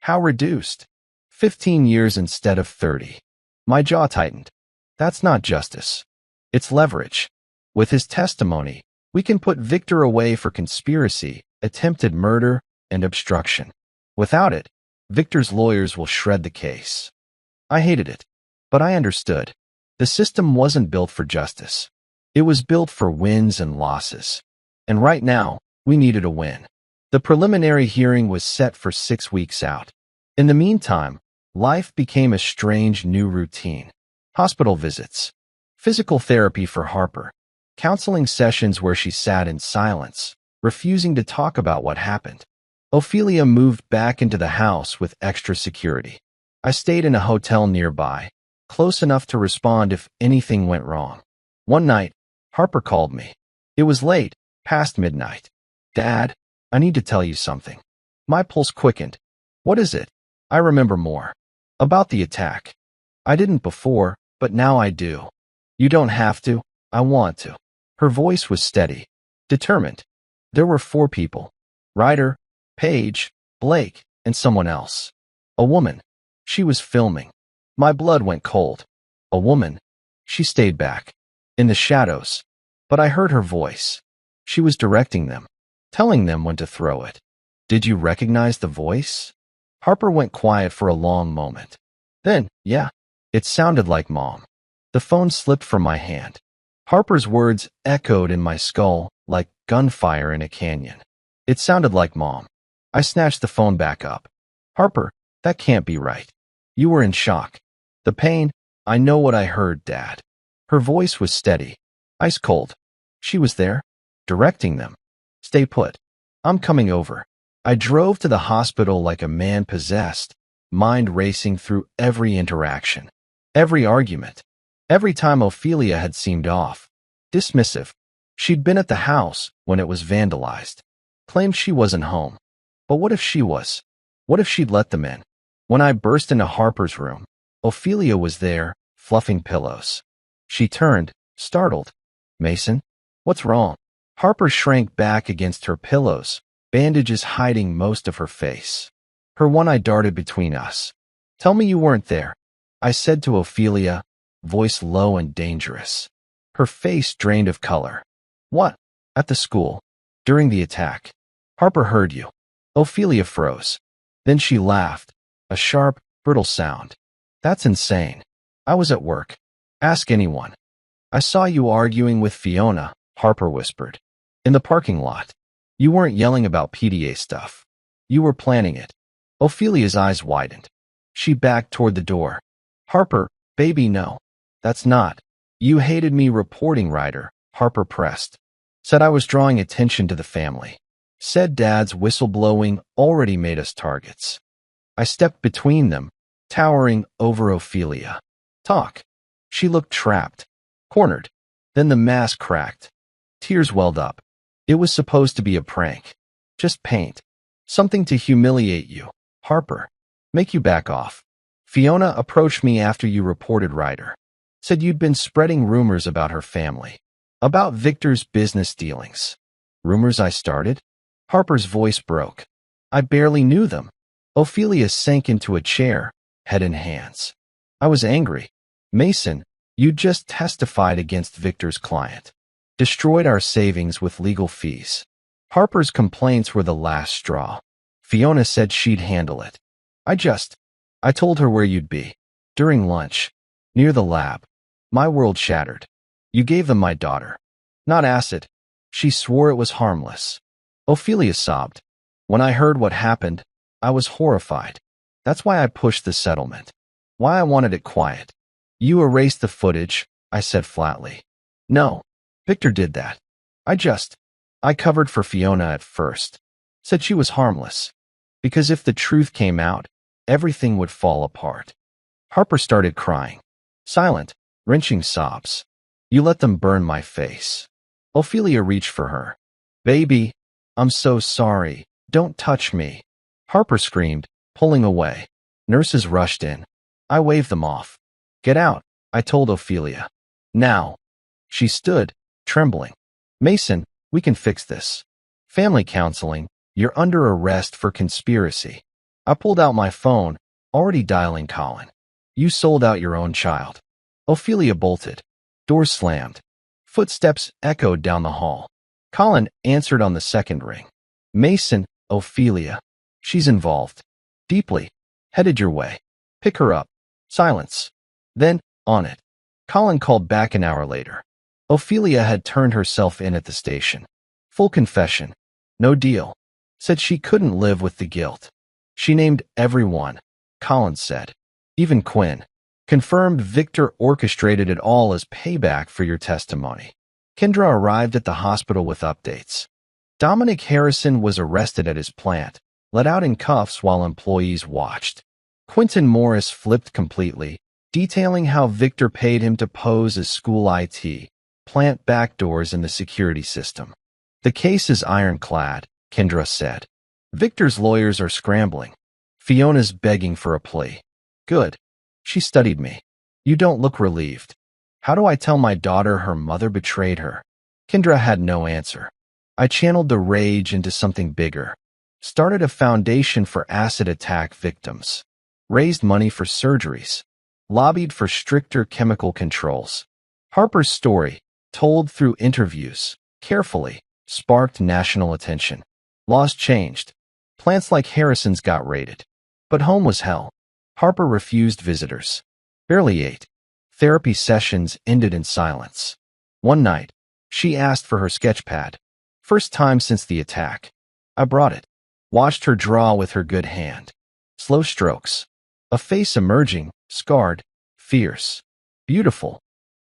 How reduced? 15 years instead of 30. My jaw tightened. That's not justice. It's leverage. With his testimony, we can put Victor away for conspiracy, attempted murder, and obstruction. Without it, Victor's lawyers will shred the case. I hated it, but I understood. The system wasn't built for justice. It was built for wins and losses. And right now, we needed a win. The preliminary hearing was set for 6 weeks out. In the meantime, life became a strange new routine. Hospital visits, physical therapy for Harper, counseling sessions where she sat in silence, refusing to talk about what happened. Ophelia moved back into the house with extra security. I stayed in a hotel nearby, close enough to respond if anything went wrong. One night, Harper called me. It was late, past midnight. Dad, I need to tell you something. My pulse quickened. What is it? I remember more. About the attack. I didn't before, but now I do. You don't have to. I want to. Her voice was steady, determined. There were 4 people. Ryder, Paige, Blake, and someone else. A woman. She was filming. My blood went cold. A woman. She stayed back. In the shadows. But I heard her voice. She was directing them. Telling them when to throw it. Did you recognize the voice? Harper went quiet for a long moment. Then, yeah, it sounded like Mom. The phone slipped from my hand. Harper's words echoed in my skull like gunfire in a canyon. It sounded like Mom. I snatched the phone back up. Harper, that can't be right. You were in shock. The pain, I know what I heard, Dad. Her voice was steady, ice cold. She was there, directing them. Stay put. I'm coming over. I drove to the hospital like a man possessed, mind racing through every interaction, every argument. Every time Ophelia had seemed off, dismissive. She'd been at the house when it was vandalized. Claimed she wasn't home. But what if she was? What if she'd let them in? When I burst into Harper's room, Ophelia was there, fluffing pillows. She turned, startled. Mason? What's wrong? Harper shrank back against her pillows, bandages hiding most of her face. Her one eye darted between us. Tell me you weren't there, I said to Ophelia, voice low and dangerous. Her face drained of color. What? At the school. During the attack. Harper heard you. Ophelia froze. Then she laughed. A sharp, brittle sound. That's insane. I was at work. Ask anyone. I saw you arguing with Fiona, Harper whispered. In the parking lot. You weren't yelling about PDA stuff. You were planning it. Ophelia's eyes widened. She backed toward the door. Harper, baby, no. That's not. You hated me reporting Ryder, Harper pressed. Said I was drawing attention to the family. Said Dad's whistleblowing already made us targets. I stepped between them, towering over Ophelia. Talk. She looked trapped, cornered. Then the mask cracked. Tears welled up. It was supposed to be a prank. Just paint. Something to humiliate you, Harper. Make you back off. Fiona approached me after you reported Ryder. Said you'd been spreading rumors about her family. About Victor's business dealings. Rumors I started? Harper's voice broke. I barely knew them. Ophelia sank into a chair, head in hands. I was angry. Mason, you just testified against Victor's client. Destroyed our savings with legal fees. Harper's complaints were the last straw. Fiona said she'd handle it. I told her where you'd be. During lunch. Near the lab. My world shattered. You gave them my daughter. Not acid. She swore it was harmless. Ophelia sobbed. When I heard what happened, I was horrified. That's why I pushed the settlement. Why I wanted it quiet. You erased the footage, I said flatly. No. Victor did that. I covered for Fiona at first. Said she was harmless. Because if the truth came out, everything would fall apart. Harper started crying. Silent, wrenching sobs. You let them burn my face. Ophelia reached for her. Baby, I'm so sorry, Don't touch me. Harper screamed, pulling away. Nurses rushed in. I waved them off. Get out, I told Ophelia. Now. She stood, trembling. Mason, we can fix this. Family counseling, you're under arrest for conspiracy. I pulled out my phone, already dialing Colin. You sold out your own child. Ophelia bolted. Doors slammed. Footsteps echoed down the hall. Colin answered on the second ring. Mason, Ophelia. She's involved. Deeply. Headed your way. Pick her up. Silence. Then, on it. Colin called back an hour later. Ophelia had turned herself in at the station. Full confession. No deal. Said she couldn't live with the guilt. She named everyone, Colin said. Even Quinn. Confirmed Victor orchestrated it all as payback for your testimony. Kendra arrived at the hospital with updates. Dominic Harrison was arrested at his plant, let out in cuffs while employees watched. Quentin Morris flipped completely, detailing how Victor paid him to pose as school IT, plant backdoors in the security system. The case is ironclad, Kendra said. Victor's lawyers are scrambling. Fiona's begging for a plea. Good. She studied me. You don't look relieved. How do I tell my daughter her mother betrayed her? Kendra had no answer. I channeled the rage into something bigger. Started a foundation for acid attack victims. Raised money for surgeries. Lobbied for stricter chemical controls. Harper's story, told through interviews, carefully, sparked national attention. Laws changed. Plants like Harrison's got raided. But home was hell. Harper refused visitors. Barely ate. Therapy sessions ended in silence. One night, she asked for her sketchpad. First time since the attack. I brought it. Watched her draw with her good hand. Slow strokes. A face emerging, scarred, fierce. Beautiful.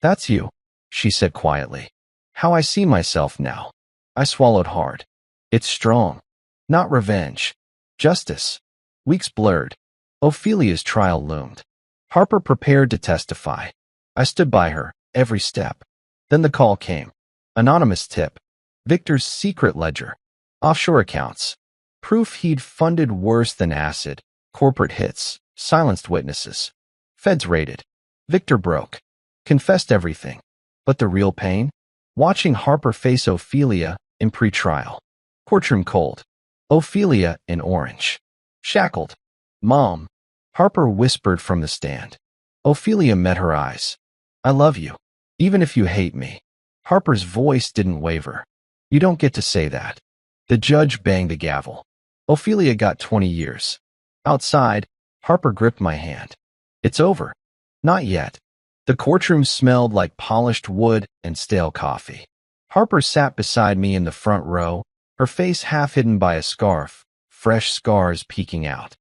That's you, she said quietly. How I see myself now. I swallowed hard. It's strong. Not revenge. Justice. Weeks blurred. Ophelia's trial loomed. Harper prepared to testify. I stood by her, every step. Then the call came. Anonymous tip. Victor's secret ledger. Offshore accounts. Proof he'd funded worse than acid. Corporate hits. Silenced witnesses. Feds raided. Victor broke. Confessed everything. But the real pain? Watching Harper face Ophelia in pretrial. Courtroom cold. Ophelia in orange. Shackled. Mom. Harper whispered from the stand. Ophelia met her eyes. I love you. Even if you hate me. Harper's voice didn't waver. You don't get to say that. The judge banged the gavel. Ophelia got 20 years. Outside, Harper gripped my hand. It's over. Not yet. The courtroom smelled like polished wood and stale coffee. Harper sat beside me in the front row, her face half hidden by a scarf, fresh scars peeking out.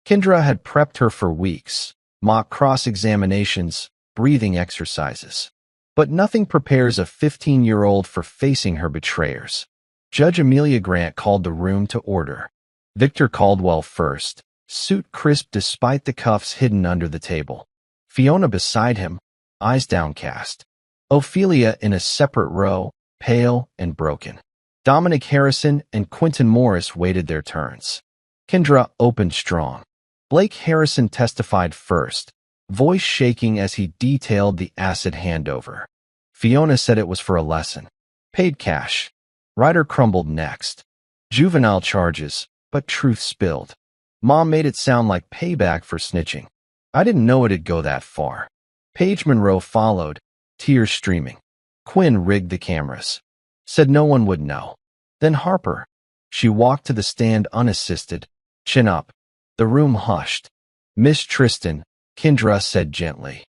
Kendra had prepped her for weeks, mock cross-examinations, breathing exercises. But nothing prepares a 15-year-old for facing her betrayers. Judge Amelia Grant called the room to order. Victor Caldwell first, suit crisp despite the cuffs hidden under the table. Fiona beside him, eyes downcast. Ophelia in a separate row, pale and broken. Dominic Harrison and Quentin Morris waited their turns. Kendra opened strong. Blake Harrison testified first, voice shaking as he detailed the acid handover. Fiona said it was for a lesson. Paid cash. Ryder crumbled next. Juvenile charges, but truth spilled. Mom made it sound like payback for snitching. I didn't know it'd go that far. Paige Monroe followed, tears streaming. Quinn rigged the cameras. Said no one would know. Then Harper. She walked to the stand unassisted, chin up. The room hushed. Miss Tristan, Kendra said gently.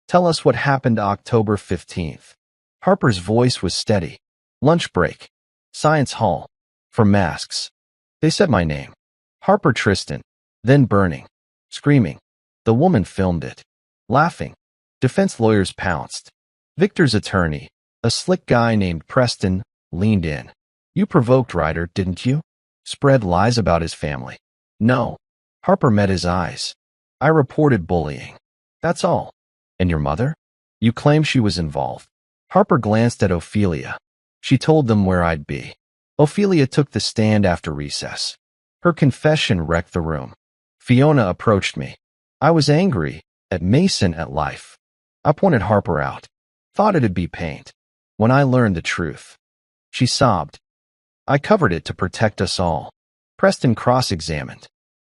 Tell us what happened October 15th. Harper's voice was steady. Lunch break. Science hall. For masks. They said my name. Harper Tristan. Then burning. Screaming. The woman filmed it. Laughing. Defense lawyers pounced. Victor's attorney, a slick guy named Preston, leaned in. You provoked Ryder, didn't you? Spread lies about his family. No. Harper met his eyes. I reported bullying. That's all. And your mother? You claim she was involved. Harper glanced at Ophelia. She told them where I'd be. Ophelia took the stand after recess. Her confession wrecked the room. Fiona approached me. I was angry at Mason, at life. I pointed Harper out. Thought it'd be paint. When I learned the truth. She sobbed. I covered it to protect us all. Preston cross-examined.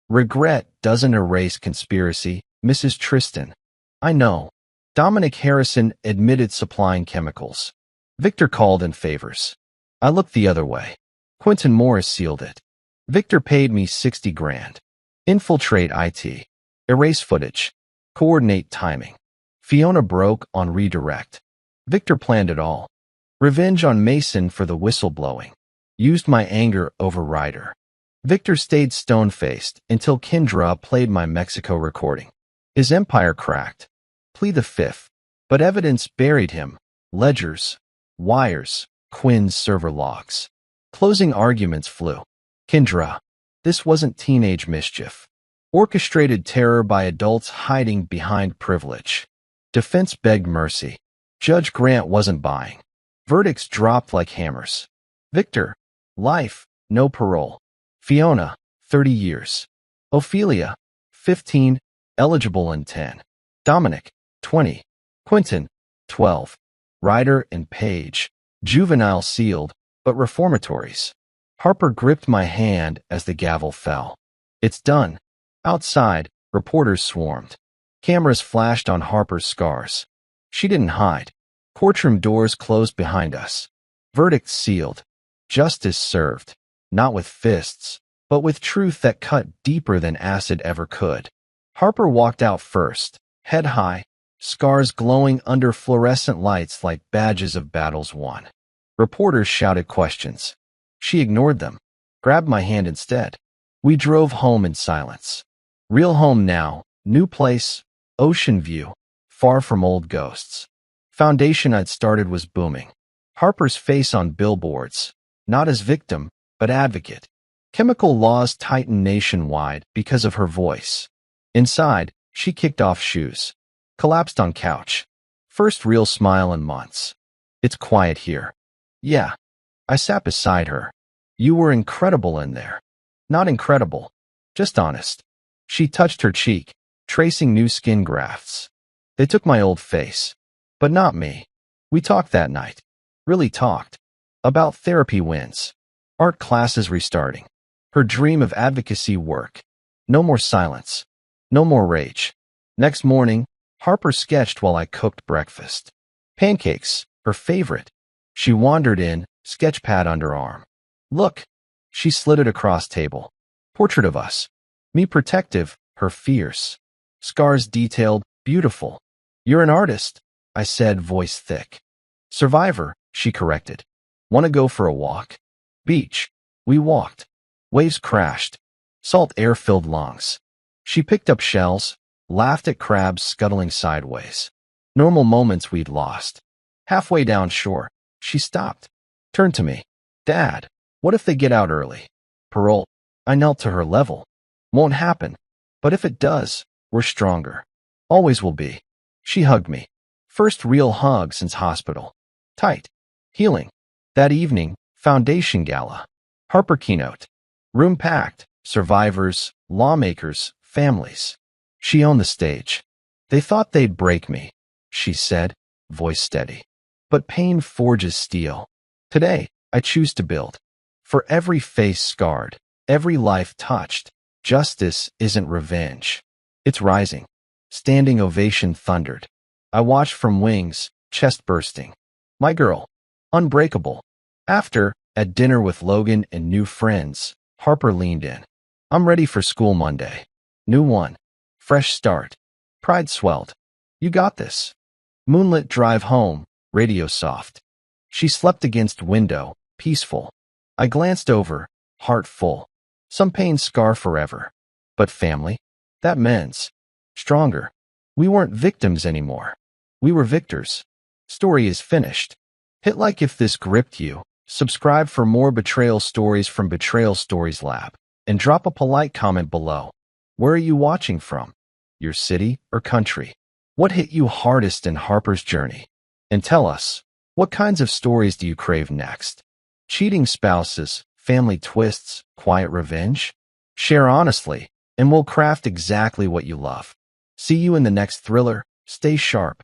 Regret doesn't erase conspiracy, Mrs. Tristan. I know. Dominic Harrison admitted supplying chemicals. Victor called in favors. I looked the other way. Quentin Morris sealed it. Victor paid me 60 grand. Infiltrate IT. Erase footage. Coordinate timing. Fiona broke on redirect. Victor planned it all. Revenge on Mason for the whistleblowing. Used my anger over Ryder. Victor stayed stone-faced until Kendra played my Mexico recording. His empire cracked. Plead the fifth. But evidence buried him. Ledgers. Wires. Quinn's server logs. Closing arguments flew. Kendra. This wasn't teenage mischief. Orchestrated terror by adults hiding behind privilege. Defense begged mercy. Judge Grant wasn't buying. Verdicts dropped like hammers. Victor. Life. No parole. Fiona. 30 years. Ophelia. 15. Eligible in 10. Dominic. 20. Quentin. 12. Ryder and Page. Juvenile sealed, but reformatories. Harper gripped my hand as the gavel fell. It's done. Outside, reporters swarmed. Cameras flashed on Harper's scars. She didn't hide. Courtroom doors closed behind us. Verdicts sealed. Justice served. Not with fists, but with truth that cut deeper than acid ever could. Harper walked out first, head high, scars glowing under fluorescent lights like badges of battles won. Reporters shouted questions. She ignored them, grabbed my hand instead. We drove home in silence. Real home now, new place, ocean view, far from old ghosts. Foundation I'd started was booming. Harper's face on billboards, not as victim, but advocate. Chemical laws tightened nationwide because of her voice. Inside, she kicked off shoes, collapsed on couch. First real smile in months. It's quiet here. Yeah. I sat beside her. You were incredible in there. Not incredible, just honest. She touched her cheek, tracing new skin grafts. They took my old face, but not me. We talked that night. Really talked. About therapy wins. Art classes restarting. Her dream of advocacy work. No more silence. No more rage. Next morning, Harper sketched while I cooked breakfast. Pancakes, her favorite. She wandered in, sketchpad under arm. Look. She slid it across table. Portrait of us. Me protective, her fierce. Scars detailed, beautiful. You're an artist, I said, voice thick. Survivor, she corrected. Want to go for a walk? Beach. We walked. Waves crashed. Salt air filled lungs. She picked up shells, laughed at crabs scuttling sideways. Normal moments we'd lost. Halfway down shore, she stopped. Turned to me. Dad, what if they get out early? Parole. I knelt to her level. Won't happen. But if it does, we're stronger. Always will be. She hugged me. First real hug since hospital. Tight. Healing. That evening, Foundation Gala. Harper keynote. Room packed. Survivors, lawmakers, families. She owned the stage. They thought they'd break me, she said, voice steady. But pain forges steel. Today, I choose to build. For every face scarred, every life touched, justice isn't revenge. It's rising. Standing ovation thundered. I watched from wings, chest bursting. My girl. Unbreakable. After, at dinner with Logan and new friends, Harper leaned in. I'm ready for school Monday. New one. Fresh start. Pride swelled. You got this. Moonlit drive home, radio soft. She slept against window, peaceful. I glanced over, heart full. Some pain scar forever. But family? That mends. Stronger. We weren't victims anymore. We were victors. Story is finished. Hit like if this gripped you. Subscribe for more betrayal stories from Betrayal Stories Lab. And drop a polite comment below. Where are you watching from? Your city or country? What hit you hardest in Harper's journey? And tell us, what kinds of stories do you crave next? Cheating spouses, family twists, quiet revenge? Share honestly, and we'll craft exactly what you love. See you in the next thriller. Stay sharp.